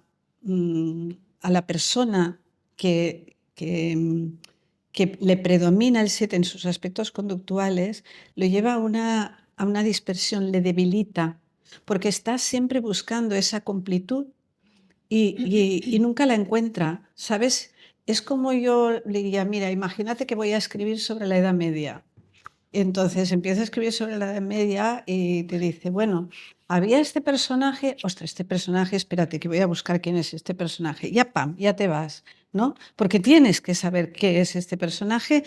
persona que le predomina el 7 en sus aspectos conductuales, lo lleva a una dispersión, le debilita, porque está siempre buscando esa completud y nunca la encuentra, ¿sabes? Es como yo le diría, mira, imagínate que voy a escribir sobre la Edad Media. Entonces empieza a escribir sobre la Edad Media y te dice, bueno, había este personaje, ostras, este personaje, espérate, que voy a buscar quién es este personaje. Ya, pam, ya te vas, ¿no? Porque tienes que saber qué es este personaje,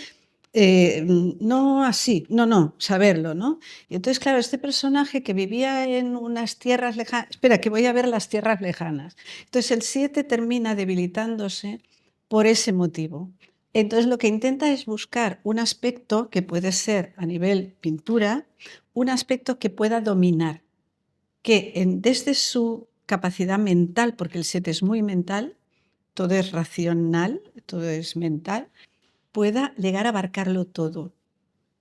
no así, no, saberlo, ¿no? Y entonces, claro, este personaje que vivía en unas tierras lejanas, espera, que voy a ver las tierras lejanas. Entonces el 7 termina debilitándose por ese motivo. Entonces lo que intenta es buscar un aspecto que puede ser a nivel pintura, un aspecto que pueda dominar, que desde su capacidad mental, porque el 7 es muy mental, todo es racional, todo es mental, pueda llegar a abarcarlo todo.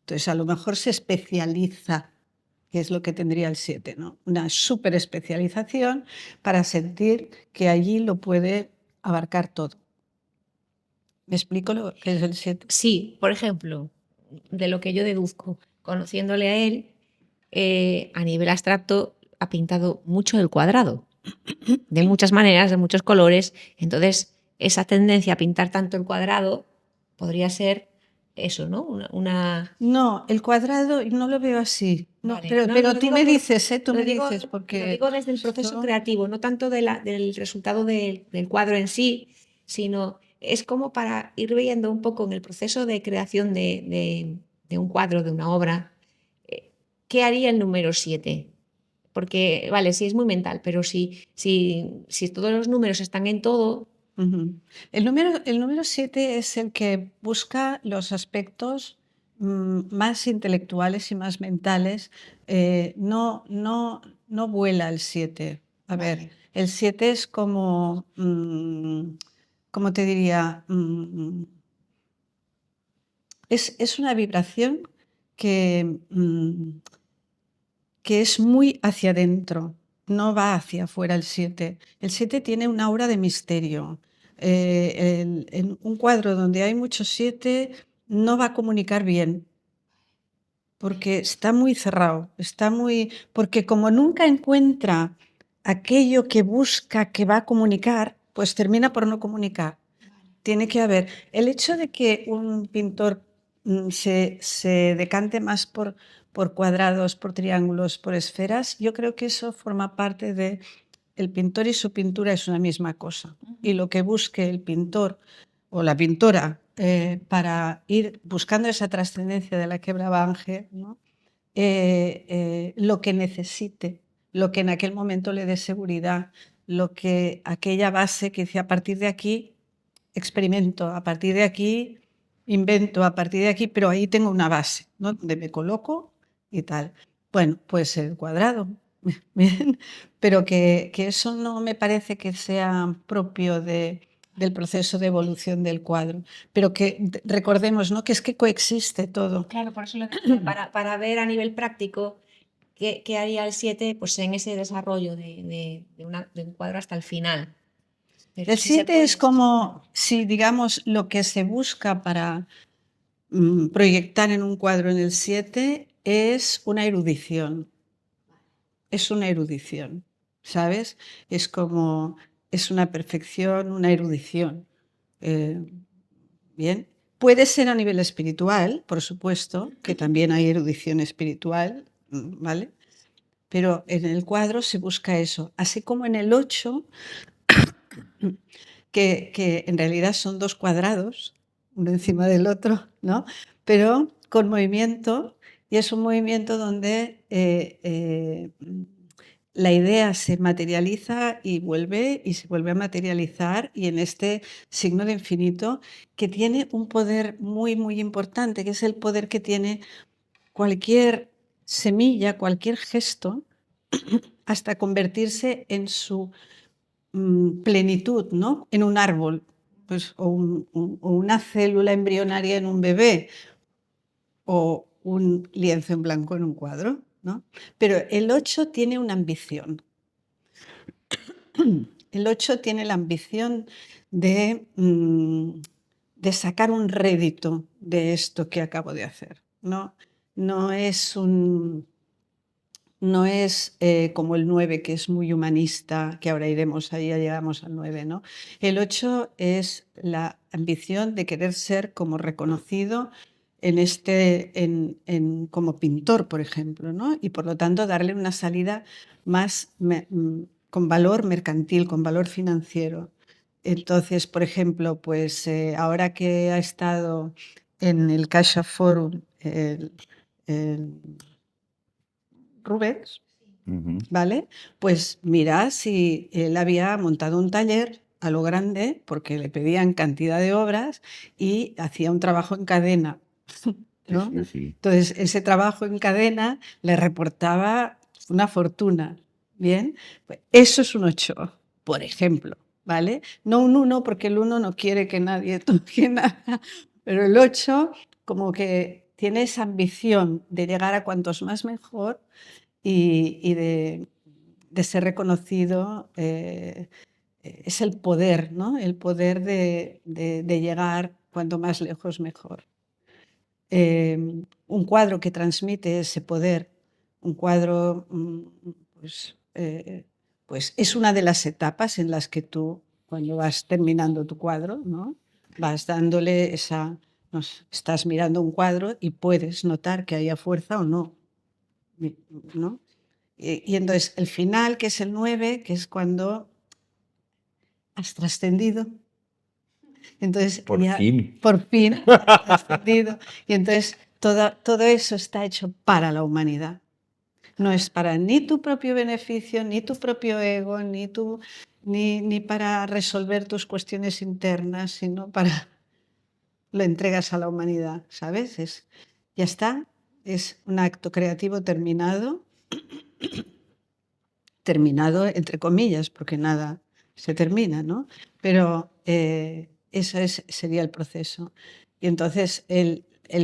Entonces a lo mejor se especializa, que es lo que tendría el 7, ¿no? Una súper especialización para sentir que allí lo puede abarcar todo. ¿Me explico lo que es el 7? Sí, por ejemplo, de lo que yo deduzco, conociéndole a él, a nivel abstracto ha pintado mucho el cuadrado, de muchas maneras, de muchos colores. Entonces, esa tendencia a pintar tanto el cuadrado podría ser eso, ¿no? No, el cuadrado no lo veo así. No, Vale. pero, No, pero lo tú digo me por- dices, tú lo me digo, dices, lo porque digo desde el proceso esto- creativo, no tanto del resultado del cuadro en sí, sino es como para ir viendo un poco en el proceso de creación de un cuadro, de una obra, ¿qué haría el número 7? Porque, vale, sí es muy mental, pero si todos los números están en todo, Ujú. El número 7 es el que busca los aspectos más intelectuales y más mentales. No vuela el 7. A ver, vale, el 7 es como, ¿cómo te diría? Es una vibración que, que es muy hacia adentro, no va hacia afuera el 7. El 7 tiene un aura de misterio. En un cuadro donde hay mucho 7 no va a comunicar bien, porque está muy cerrado, porque como nunca encuentra aquello que busca que va a comunicar, pues termina por no comunicar. Tiene que haber. El hecho de que un pintor se decante más por cuadrados, por triángulos, por esferas, yo creo que eso forma parte de el pintor y su pintura es una misma cosa. Y lo que busque el pintor o la pintora para ir buscando esa trascendencia de la que hablaba Ángel, ¿no? Lo que necesite, lo que en aquel momento le dé seguridad, lo que aquella base que dice a partir de aquí experimento, a partir de aquí invento, a partir de aquí, pero ahí tengo una base, ¿no? Donde me coloco y tal. Bueno, pues el cuadrado, bien, pero que eso no me parece que sea propio del proceso de evolución del cuadro, pero que recordemos, ¿no? Que es que coexiste todo. claro, por eso lo decía, para ver a nivel práctico qué haría el 7 pues, en ese desarrollo de un cuadro hasta el final. Pero El sí se 7 es puede. como si, digamos, lo que se busca para proyectar en un cuadro en el 7 es una erudición. Es una erudición, ¿sabes? Es una perfección, una erudición. Eh, bien. Puede ser a nivel espiritual, por supuesto, que también hay erudición espiritual, ¿vale? Pero en el cuadro se busca eso. Así como en el 8, que en realidad son dos cuadrados, uno encima del otro, ¿no? Pero con movimiento, y es un movimiento donde la idea se materializa y se vuelve a materializar, y en este signo de infinito que tiene un poder muy, muy importante, que es el poder que tiene cualquier semilla, cualquier gesto, hasta convertirse en su plenitud, ¿no? En un árbol, pues, o una célula embrionaria en un bebé, o un lienzo en blanco en un cuadro, ¿no? Pero el 8 tiene una ambición. El 8 tiene la ambición de sacar un rédito de esto que acabo de hacer, ¿no? No es como el 9, que es muy humanista, que ahora iremos, ahí ya llegamos al 9, ¿no? El 8 es la ambición de querer ser como reconocido como pintor, por ejemplo, ¿no? Y por lo tanto darle una salida más con valor mercantil, con valor financiero. Entonces, por ejemplo, pues ahora que ha estado en el Caixa Forum el Rubens, ¿vale? Pues mira, si él había montado un taller a lo grande porque le pedían cantidad de obras y hacía un trabajo en cadena, ¿no? Sí, sí. Entonces, ese trabajo en cadena le reportaba una fortuna, ¿bien? Pues eso es un 8, por ejemplo, ¿vale? No un 1, porque el 1 no quiere que nadie toque nada, pero el 8 como que tiene esa ambición de llegar a cuantos más mejor y de ser reconocido, es el poder, ¿no? El poder de llegar cuanto más lejos mejor. Un cuadro que transmite ese poder, un cuadro, pues es una de las etapas en las que tú, cuando vas terminando tu cuadro, ¿no? Vas dándole estás mirando un cuadro y puedes notar que haya fuerza o no, ¿no? Y entonces el final, que es el 9, que es cuando has trascendido. Entonces Por ya fin. por fin has trascendido. Y entonces todo eso está hecho para la humanidad. No es para ni tu propio beneficio, ni tu propio ego, ni para resolver tus cuestiones internas, sino para lo entregas a la humanidad, ¿sabes? Ya está, es un acto creativo terminado entre comillas, porque nada se termina, ¿no? Pero eso sería el proceso. Y entonces el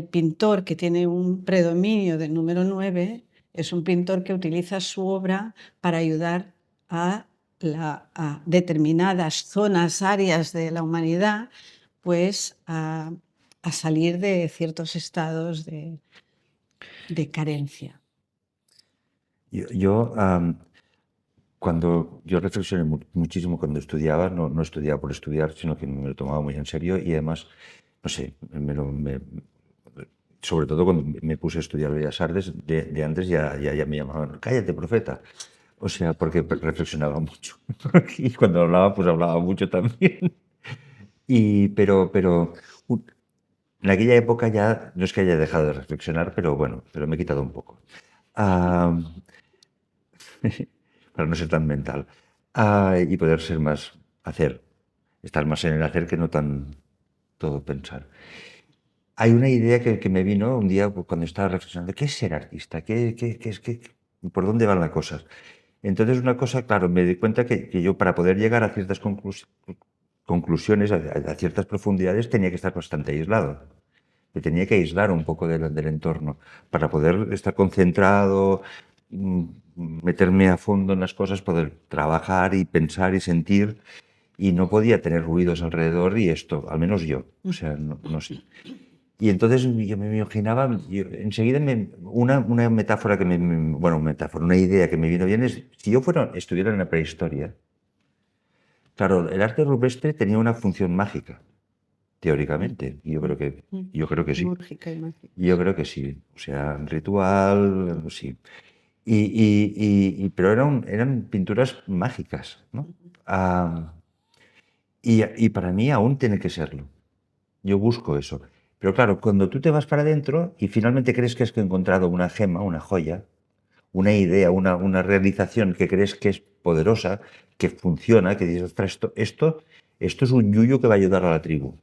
pintor que tiene un predominio del número 9 es un pintor que utiliza su obra para ayudar a determinadas zonas, áreas de la humanidad, pues a salir de ciertos estados de carencia. Cuando yo reflexioné muchísimo cuando estudiaba, no estudiaba por estudiar, sino que me lo tomaba muy en serio y además, no sé, sobre todo cuando me puse a estudiar Bellas Artes, de antes ya me llamaban, cállate, profeta. O sea, porque reflexionaba mucho. Y cuando hablaba, pues hablaba mucho también. Pero en aquella época ya, no es que haya dejado de reflexionar, pero bueno, pero me he quitado un poco. Ah, para no ser tan mental. Y poder ser más, estar más en el hacer que no tan todo pensar. Hay una idea que me vino un día cuando estaba reflexionando, ¿qué es ser artista? ¿Por dónde van las cosas? Entonces una cosa, claro, me di cuenta que yo para poder llegar a ciertas conclusiones, a ciertas profundidades, tenía que estar bastante aislado. Me tenía que aislar un poco del entorno para poder estar concentrado, meterme a fondo en las cosas, poder trabajar y pensar y sentir, y no podía tener ruidos alrededor y esto, al menos yo, o sea, no sé. Y entonces yo me imaginaba, enseguida una metáfora una idea que me vino bien es, si yo estuviera en la prehistoria, claro, el arte rupestre tenía una función mágica, teóricamente, y yo creo que sí. Múrgica y mágica. Yo creo que sí, o sea, ritual, sí. Pero eran pinturas mágicas, ¿no? Y para mí aún tiene que serlo. Yo busco eso. Pero claro, cuando tú te vas para adentro y finalmente crees que has encontrado una gema, una joya, una idea, una realización que crees que es poderosa, que funciona, que dices, ostras, esto es un yuyo que va a ayudar a la tribu.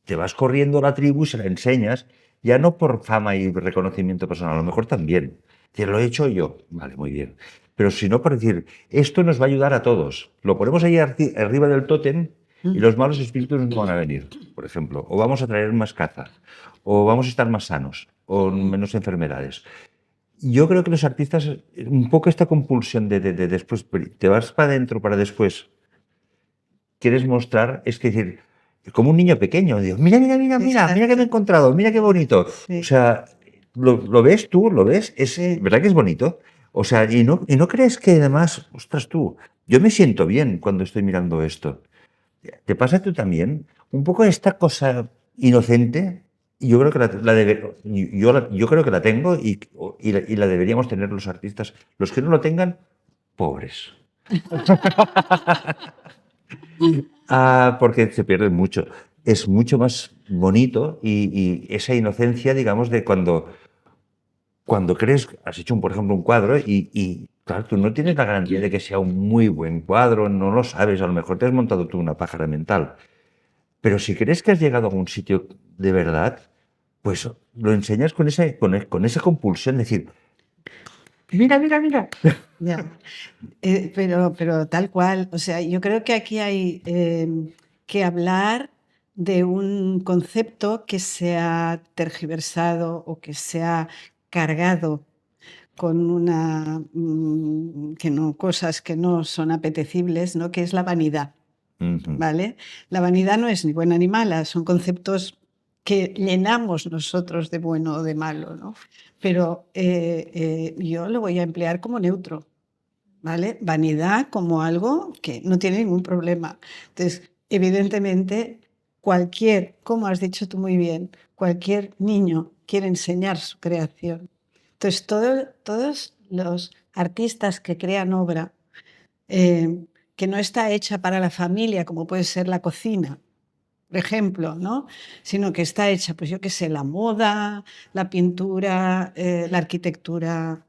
Te vas corriendo a la tribu y se la enseñas, ya no por fama y reconocimiento personal, a lo mejor también. Te lo he hecho yo, vale, muy bien. Pero si no, por decir, esto nos va a ayudar a todos. Lo ponemos ahí arriba del tótem y los malos espíritus no van a venir, por ejemplo. O vamos a traer más caza, o vamos a estar más sanos, o menos enfermedades. Yo creo que los artistas, un poco esta compulsión de después, te vas para adentro para después, quieres mostrar, es que decir, como un niño pequeño, digo, mira, mira, mira, mira, mira que me he Exacto. encontrado, mira qué bonito. O Sí, sea, lo ves tú, lo ves, es sí. verdad que es bonito. O sea, y no crees que además, ostras tú, yo me siento bien cuando estoy mirando esto. ¿Te pasa tú también? Un poco esta cosa inocente, y yo creo que yo creo que la tengo y la deberíamos tener los artistas. Los que no lo tengan, pobres. Porque se pierde mucho. Es mucho más bonito y esa inocencia, digamos, de cuando crees, has hecho, por ejemplo, un cuadro claro, tú no tienes la garantía de que sea un muy buen cuadro, no lo sabes, a lo mejor te has montado tú una pájara mental. Pero si crees que has llegado a un sitio de verdad, pues lo enseñas con esa compulsión, de decir, mira, mira, mira. Ya. Pero tal cual, o sea, yo creo que aquí hay que hablar de un concepto que se ha tergiversado o que se ha cargado con cosas que no son apetecibles, ¿no? Que es la vanidad, Ujú. ¿vale? La vanidad no es ni buena ni mala, son conceptos que llenamos nosotros de bueno o de malo, ¿no? Pero yo lo voy a emplear como neutro. ¿Vale? Vanidad como algo que no tiene ningún problema. Entonces, evidentemente, como has dicho tú muy bien, cualquier niño quiere enseñar su creación. Entonces, todos los artistas que crean obra que no está hecha para la familia, como puede ser la cocina, por ejemplo, ¿no? Sino que está hecha, pues yo qué sé, la moda, la pintura, la arquitectura,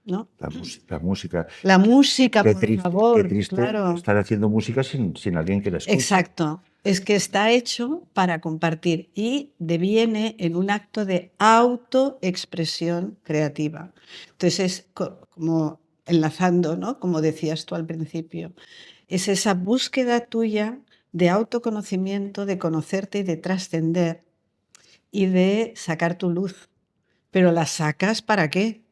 ¿no? La música. La música, por Qué favor, triste claro. estar haciendo música sin alguien que la escuche. Exacto. Es que está hecho para compartir y deviene en un acto de autoexpresión creativa. Entonces es como enlazando, ¿no? Como decías tú al principio, es esa búsqueda tuya de autoconocimiento, de conocerte y de trascender y de sacar tu luz. Pero la sacas ¿para qué?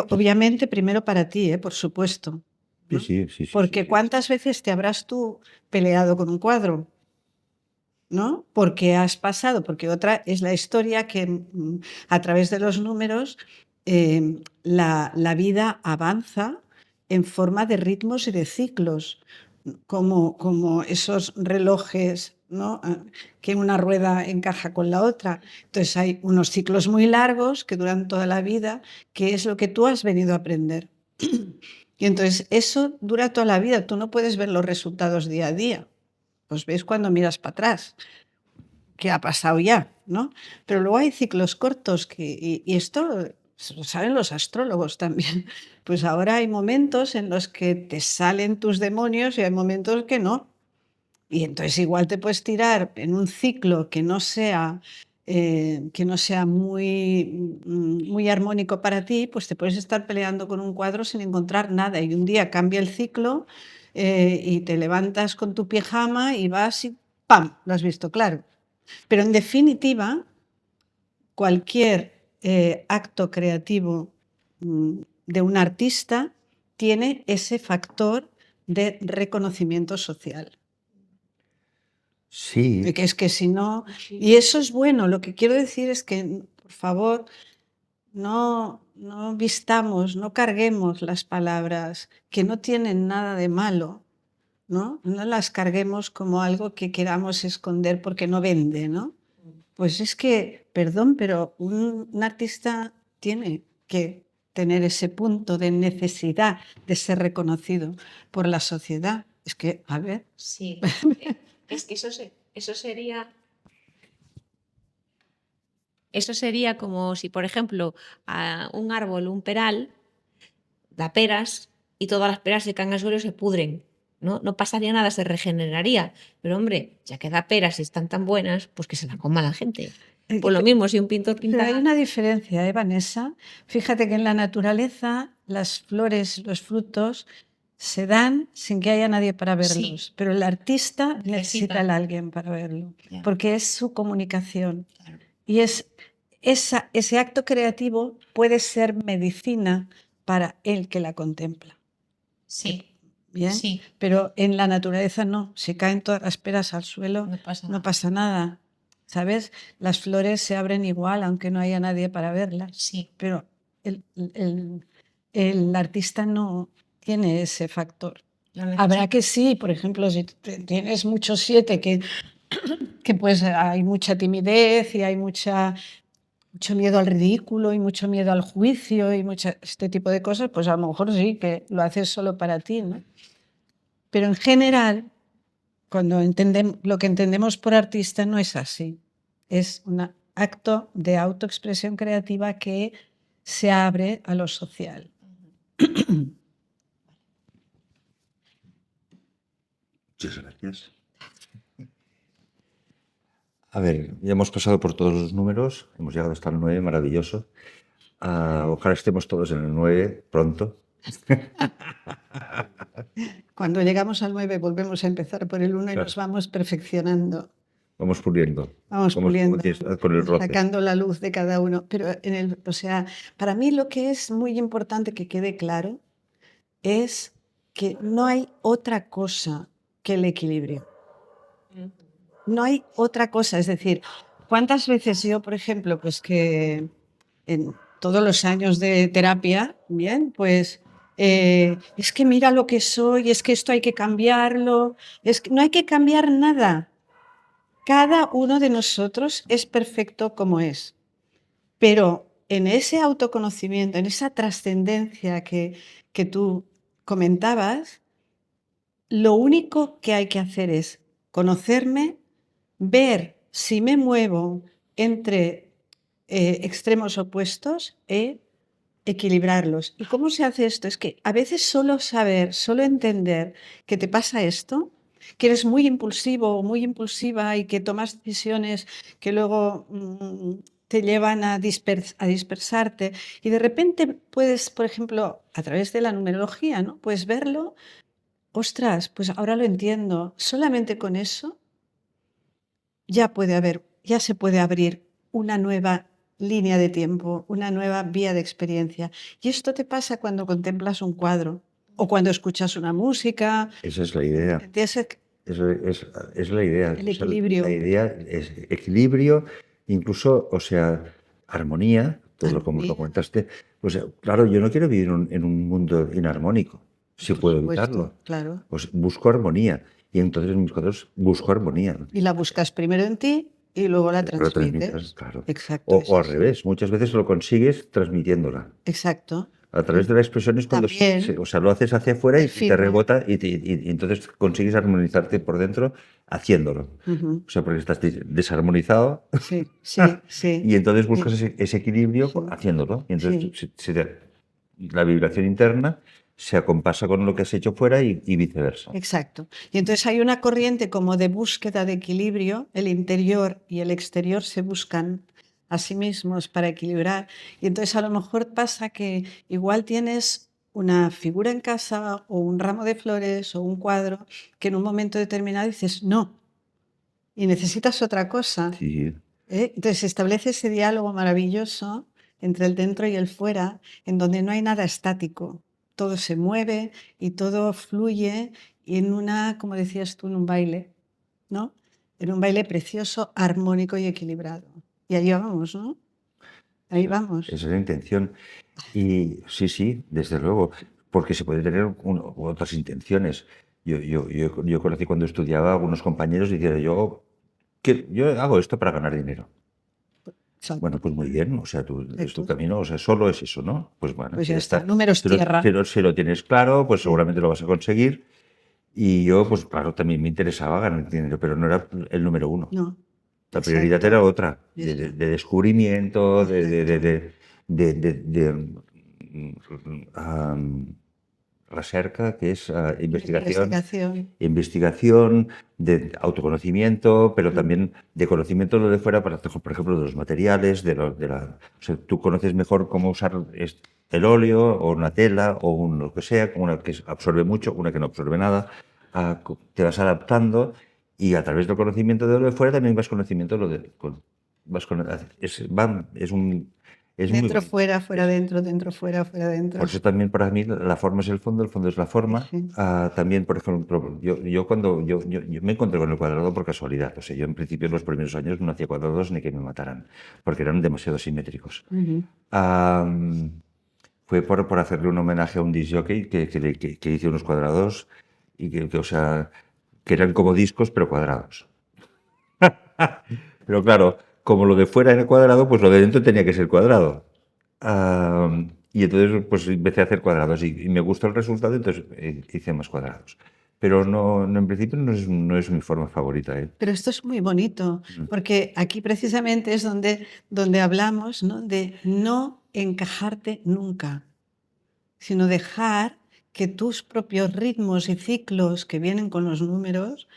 Obviamente primero para ti, por supuesto, Sí, ¿no? sí, sí, sí, sí, Porque sí. ¿cuántas veces te habrás tú peleado con un cuadro? ¿No? Porque has pasado, porque otra es la historia que a través de los números la vida avanza en forma de ritmos y de ciclos, como esos relojes, ¿no? Que una rueda encaja con la otra. Entonces hay unos ciclos muy largos que duran toda la vida, que es lo que tú has venido a aprender. Y entonces eso dura toda la vida, tú no puedes ver los resultados día a día. Los ves cuando miras para atrás, que ha pasado ya, ¿no? Pero luego hay ciclos cortos y esto lo saben los astrólogos también. Pues ahora hay momentos en los que te salen tus demonios y hay momentos que no. Y entonces igual te puedes tirar en un ciclo que no sea muy armónico para ti, pues te puedes estar peleando con un cuadro sin encontrar nada. Y un día cambia el ciclo y te levantas con tu pijama y vas y ¡pam! Lo has visto, claro. Pero en definitiva, cualquier acto creativo de un artista tiene ese factor de reconocimiento social. Sí, Que es que si no, y eso es bueno, lo que quiero decir es que, por favor, no vistamos, no carguemos las palabras que no tienen nada de malo, ¿no? No las carguemos como algo que queramos esconder porque no vende, ¿no? Pues es que, perdón, pero un artista tiene que tener ese punto de necesidad de ser reconocido por la sociedad. Es que, a ver, Sí, es que eso Eso sería como si, por ejemplo, a un árbol, un peral, da peras y todas las peras se caen al suelo y se pudren. No pasaría nada, se regeneraría. Pero hombre, ya que da peras y están tan buenas, pues que se la coma la gente. Pues lo mismo, si un pintor Pero hay pinta... una diferencia, Vanessa. Fíjate que en la naturaleza las flores, los frutos se dan sin que haya nadie para verlos, Sí. pero el artista necesita Necesita. a alguien para verlo, Ya. porque es su comunicación. Claro. Y ese acto creativo puede ser medicina para el que la contempla. Sí, ¿Bien? sí, Pero en la naturaleza no. Si caen todas las peras al suelo, no pasa no nada. pasa nada. ¿Sabes? Las flores se abren igual, aunque no haya nadie para verlas. Sí, Pero el artista no tiene ese factor. lo Habrá necesita. que sí, por ejemplo, si tienes muchos 7 que pues hay mucha timidez y hay mucho miedo al ridículo y mucho miedo al juicio y este tipo de cosas, pues a lo mejor sí, que lo haces solo para ti, ¿no? Pero en general, cuando lo que entendemos por artista no es así. Es un acto de autoexpresión creativa que se abre a lo social. Muchas gracias. A ver, ya hemos pasado por todos los números, hemos llegado hasta el 9, maravilloso. Ojalá estemos todos en el 9 pronto. Cuando llegamos al 9 volvemos a empezar por el 1 y Claro. nos vamos perfeccionando. Vamos puliendo. Vamos puliendo, como dices, con el roce. sacando la luz de cada uno. Pero o sea, para mí lo que es muy importante que quede claro es que no hay otra cosa que el equilibrio. No hay otra cosa. Es decir, ¿cuántas veces yo, por ejemplo, pues que en todos los años de terapia, bien, pues es que mira lo que soy, es que esto hay que cambiarlo, es que no hay que cambiar nada. Cada uno de nosotros es perfecto como es, pero en ese autoconocimiento, en esa trascendencia que tú comentabas, lo único que hay que hacer es conocerme, ver si me muevo entre extremos opuestos e equilibrarlos. ¿Y cómo se hace esto? Es que a veces solo saber, solo entender que te pasa esto, que eres muy impulsivo o muy impulsiva y que tomas decisiones que luego te llevan a dispersarte y de repente puedes, por ejemplo, a través de la numerología, ¿no? Puedes verlo, ostras, pues ahora lo entiendo. Solamente con eso ya se puede abrir una nueva línea de tiempo, una nueva vía de experiencia. Y esto te pasa cuando contemplas un cuadro o cuando escuchas una música. Esa es la idea. Eso Es la idea. el equilibrio. O sea, la idea es equilibrio, incluso, o sea, armonía, todo lo como lo comentaste. Pues claro, yo no quiero vivir en un mundo inarmónico, si Por puedo supuesto, evitarlo. claro. Pues busco armonía. Y entonces en mis cuadros busco armonía. Y la buscas primero en ti y luego la Lo transmites. transmitas, claro. Exacto. O al revés, muchas veces lo consigues transmitiéndola. Exacto. A través de la expresión es cuando También. o sea, lo haces hacia afuera y te Firme. rebota y entonces consigues armonizarte por dentro haciéndolo. Ujú. O sea, porque estás desarmonizado Sí, sí, sí. y entonces buscas ese equilibrio Sí. haciéndolo. Y entonces Sí. la vibración interna se acompasa con lo que has hecho fuera y viceversa. Exacto. Y entonces hay una corriente como de búsqueda de equilibrio, el interior y el exterior se buscan a sí mismos para equilibrar. Y entonces a lo mejor pasa que igual tienes una figura en casa o un ramo de flores o un cuadro que en un momento determinado dices no y necesitas otra cosa. Sí. Entonces se establece ese diálogo maravilloso entre el dentro y el fuera, en donde no hay nada estático. Todo se mueve y todo fluye y en como decías tú, en un baile, ¿no? En un baile precioso, armónico y equilibrado. Y ahí vamos, ¿no? Ahí vamos. Esa es la intención. Y sí, desde luego, porque se puede tener otras intenciones. Yo conocí cuando estudiaba a algunos compañeros y decía yo hago esto para ganar dinero. Exacto. Bueno, pues muy bien, o sea, es tu Exacto. camino, o sea, solo es eso, ¿no? Pues bueno, Pues ya está, números Pero tierra. si lo tienes claro, pues seguramente lo vas a conseguir. Y yo, pues claro, también me interesaba ganar dinero, pero no era el número uno. No, La prioridad era exacto, otra, eso, de descubrimiento, exacto. de recerca, que es Investigación. investigación, de autoconocimiento, pero Mm, también de conocimiento lo de fuera, por ejemplo, de los materiales, o sea, tú conoces mejor cómo usar el óleo o una tela o lo que sea, una que absorbe mucho, una que no absorbe nada, te vas adaptando y a través del conocimiento de lo de fuera también vas conocimiento de lo de, vas con, es muy Dentro, bonito. fuera, fuera, dentro, fuera, fuera, Por dentro. eso también para mí la forma es el fondo es la Sí, forma. sí. También, por ejemplo, yo cuando yo me encontré con el cuadrado por casualidad. O sea, yo en principio en los primeros años no hacía cuadrados ni que me mataran, porque eran demasiado simétricos. Ujú. Fue por hacerle un homenaje a un disc jockey que hice unos cuadrados y o sea, que eran como discos pero cuadrados. Pero claro, como lo de fuera era cuadrado, pues lo de dentro tenía que ser cuadrado. Y entonces pues empecé a hacer cuadrados y me gustó el resultado, entonces hice más cuadrados. Pero en principio no es mi forma favorita, ¿eh? Pero esto es muy bonito, porque aquí precisamente es donde hablamos, ¿no? De no encajarte nunca, sino dejar que tus propios ritmos y ciclos que vienen con los números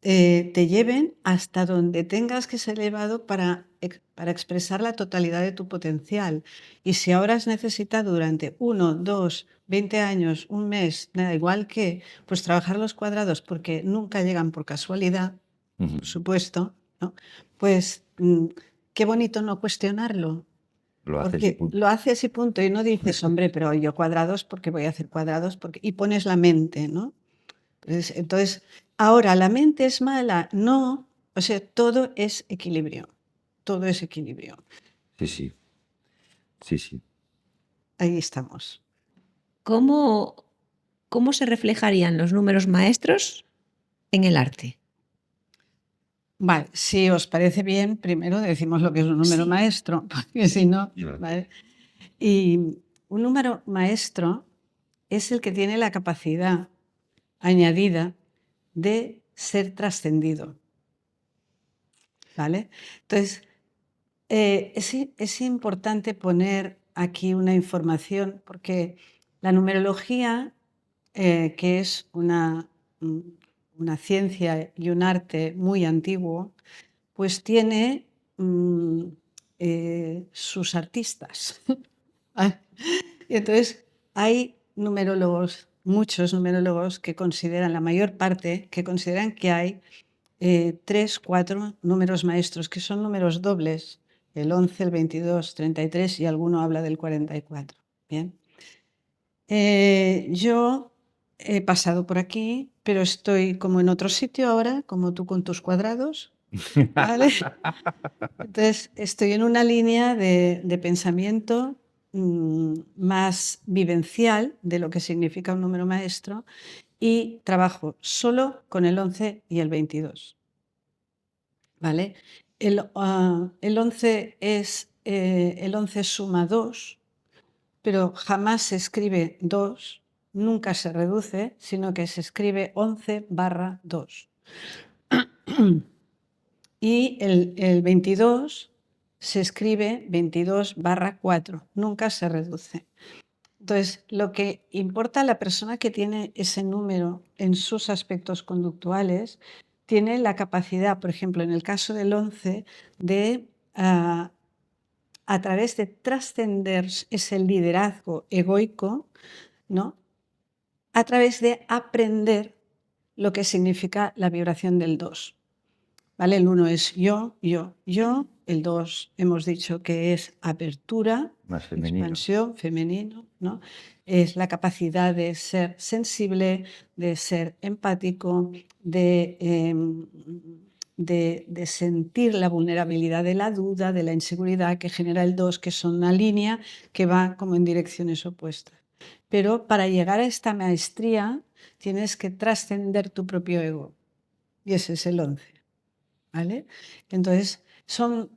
te lleven hasta donde tengas que ser elevado para expresar la totalidad de tu potencial. Y si ahora has necesitado durante 1, 2, 20 años, un mes, da igual que, pues trabajar los cuadrados porque nunca llegan por casualidad, Ujú. por supuesto, ¿no? Pues qué bonito no cuestionarlo, Lo haces y porque punto. lo haces y punto, y no dices, hombre, pero yo cuadrados porque voy a hacer cuadrados, porque... y pones la mente, ¿no? Entonces, ahora, ¿la mente es mala? No, o sea, todo es equilibrio, todo es equilibrio. Sí, sí, sí, sí. Ahí estamos. ¿Cómo, cómo se reflejarían los números maestros en el arte? Vale, si os parece bien, primero decimos lo que es un número Sí, maestro, porque si no, Ya. ¿vale? Y un número maestro es el que tiene la capacidad añadida de ser trascendido, ¿vale? Entonces, es importante poner aquí una información porque la numerología, que es mm, una ciencia y un arte muy antiguo, pues tiene sus artistas. Y entonces hay numerólogos, muchos numerólogos que consideran, la mayor parte, que consideran que hay 3, 4 números maestros, que son números dobles, el 11, el 22, 33 y alguno habla del 44. Bien. Yo he pasado por aquí, pero estoy como en otro sitio ahora, como tú con tus cuadrados, ¿vale? Entonces, estoy en una línea de pensamiento más vivencial de lo que significa un número maestro y trabajo solo con el 11 y el 22. ¿Vale? El 11 el 11 suma 2, pero jamás se escribe 2, nunca se reduce, sino que se escribe 11/2. Y el 22 se escribe 22/4, nunca se reduce. Entonces, lo que importa a la persona que tiene ese número en sus aspectos conductuales, tiene la capacidad, por ejemplo, en el caso del 11, de, a través de trascender ese liderazgo egoico, ¿no? A través de aprender lo que significa la vibración del 2. ¿Vale? El 1 es yo, yo, yo. El 2 hemos dicho que es apertura, Más femenino. expansión, femenino, ¿no? Es la capacidad de ser sensible, de ser empático, de sentir la vulnerabilidad de la duda, de la inseguridad que genera el 2, que son una línea que va como en direcciones opuestas. Pero para llegar a esta maestría tienes que trascender tu propio ego. Y ese es el 11. ¿Vale? Entonces, son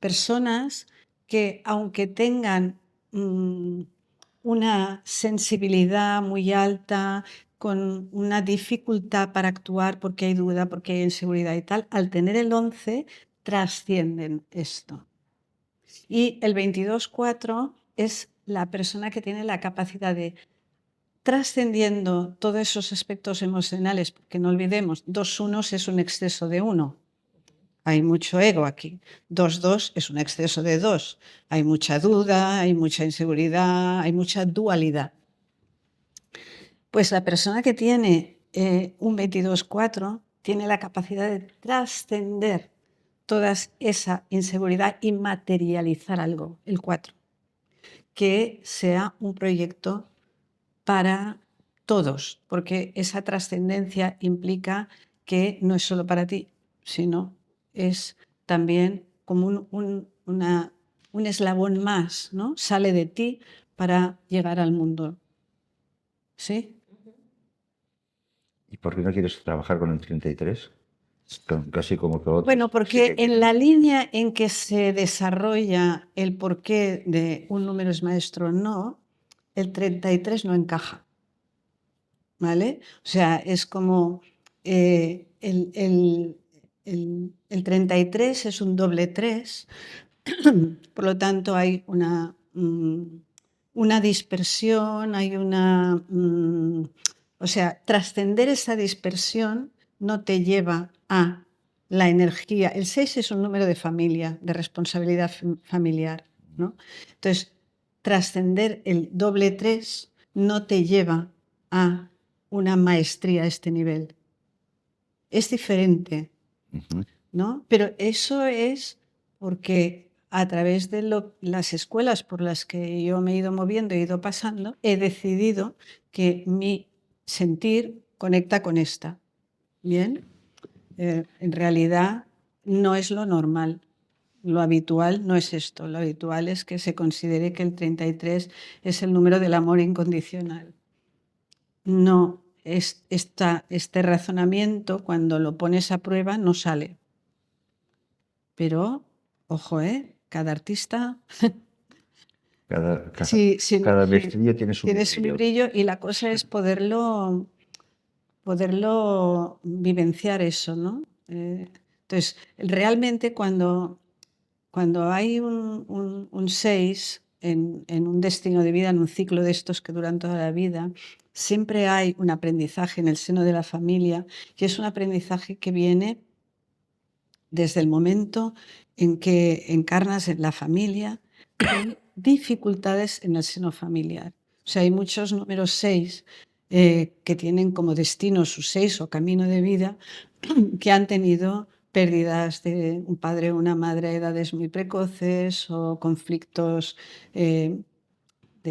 personas que, aunque tengan una sensibilidad muy alta, con una dificultad para actuar porque hay duda, porque hay inseguridad y tal, al tener el 11 trascienden esto. Y el 22-4 es la persona que tiene la capacidad de, trascendiendo todos esos aspectos emocionales, porque no olvidemos, 2-1 es un exceso de 1. Hay mucho ego aquí. 2-2 es un exceso de 2. Hay mucha duda, hay mucha inseguridad, hay mucha dualidad. Pues la persona que tiene un 22-4 tiene la capacidad de trascender toda esa inseguridad y materializar algo, el 4, que sea un proyecto para todos, porque esa trascendencia implica que no es solo para ti, sino es también como un eslabón más, ¿no? Sale de ti para llegar al mundo. ¿Sí? ¿Y por qué no quieres trabajar con el 33? Casi como que otros. Bueno, sí porque que en la línea en que se desarrolla el porqué de un número es maestro o no, el 33 no encaja. ¿Vale? O sea, es como el 33 es un doble 3, por lo tanto hay una dispersión, hay una... o sea, trascender esa dispersión no te lleva a la energía. El 6 es un número de familia, de responsabilidad familiar, ¿no? Entonces, trascender el doble 3 no te lleva a una maestría a este nivel. Es diferente, ¿no? Pero eso es porque a través de las escuelas por las que yo me he ido moviendo, he ido pasando, he decidido que mi sentir conecta con esta. ¿Bien? En realidad no es lo normal. Lo habitual no es esto. Lo habitual es que se considere que el 33 es el número del amor incondicional. No, este razonamiento, cuando lo pones a prueba, no sale. Pero, ojo, cada artista Cada sí, maestrillo tiene su tiene su brillo, y la cosa es poderlo vivenciar eso, ¿no? Entonces, realmente cuando hay un 6 en un destino de vida, en un ciclo de estos que duran toda la vida, siempre hay un aprendizaje en el seno de la familia, y es un aprendizaje que viene desde el momento en que encarnas en la familia, hay dificultades en el seno familiar. O sea, hay muchos números 6 que tienen como destino su 6 o camino de vida, que han tenido pérdidas de un padre o una madre a edades muy precoces, o conflictos de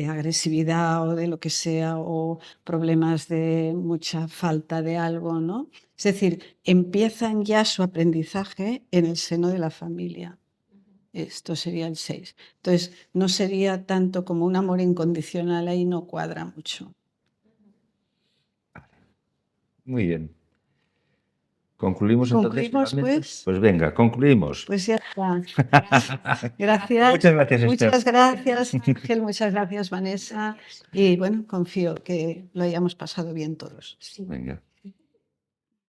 agresividad o de lo que sea, o problemas de mucha falta de algo, ¿no? Es decir, empiezan ya su aprendizaje en el seno de la familia. Esto sería el 6. Entonces, no sería tanto como un amor incondicional, ahí no cuadra mucho. Muy bien. ¿Concluimos entonces? ¿Concluimos, finalmente? pues? Pues venga, concluimos. Pues ya está. Gracias. Muchas gracias, Esther. Muchas gracias, Ángel. Muchas gracias, Vanessa. Y bueno, confío que lo hayamos pasado bien todos. Venga.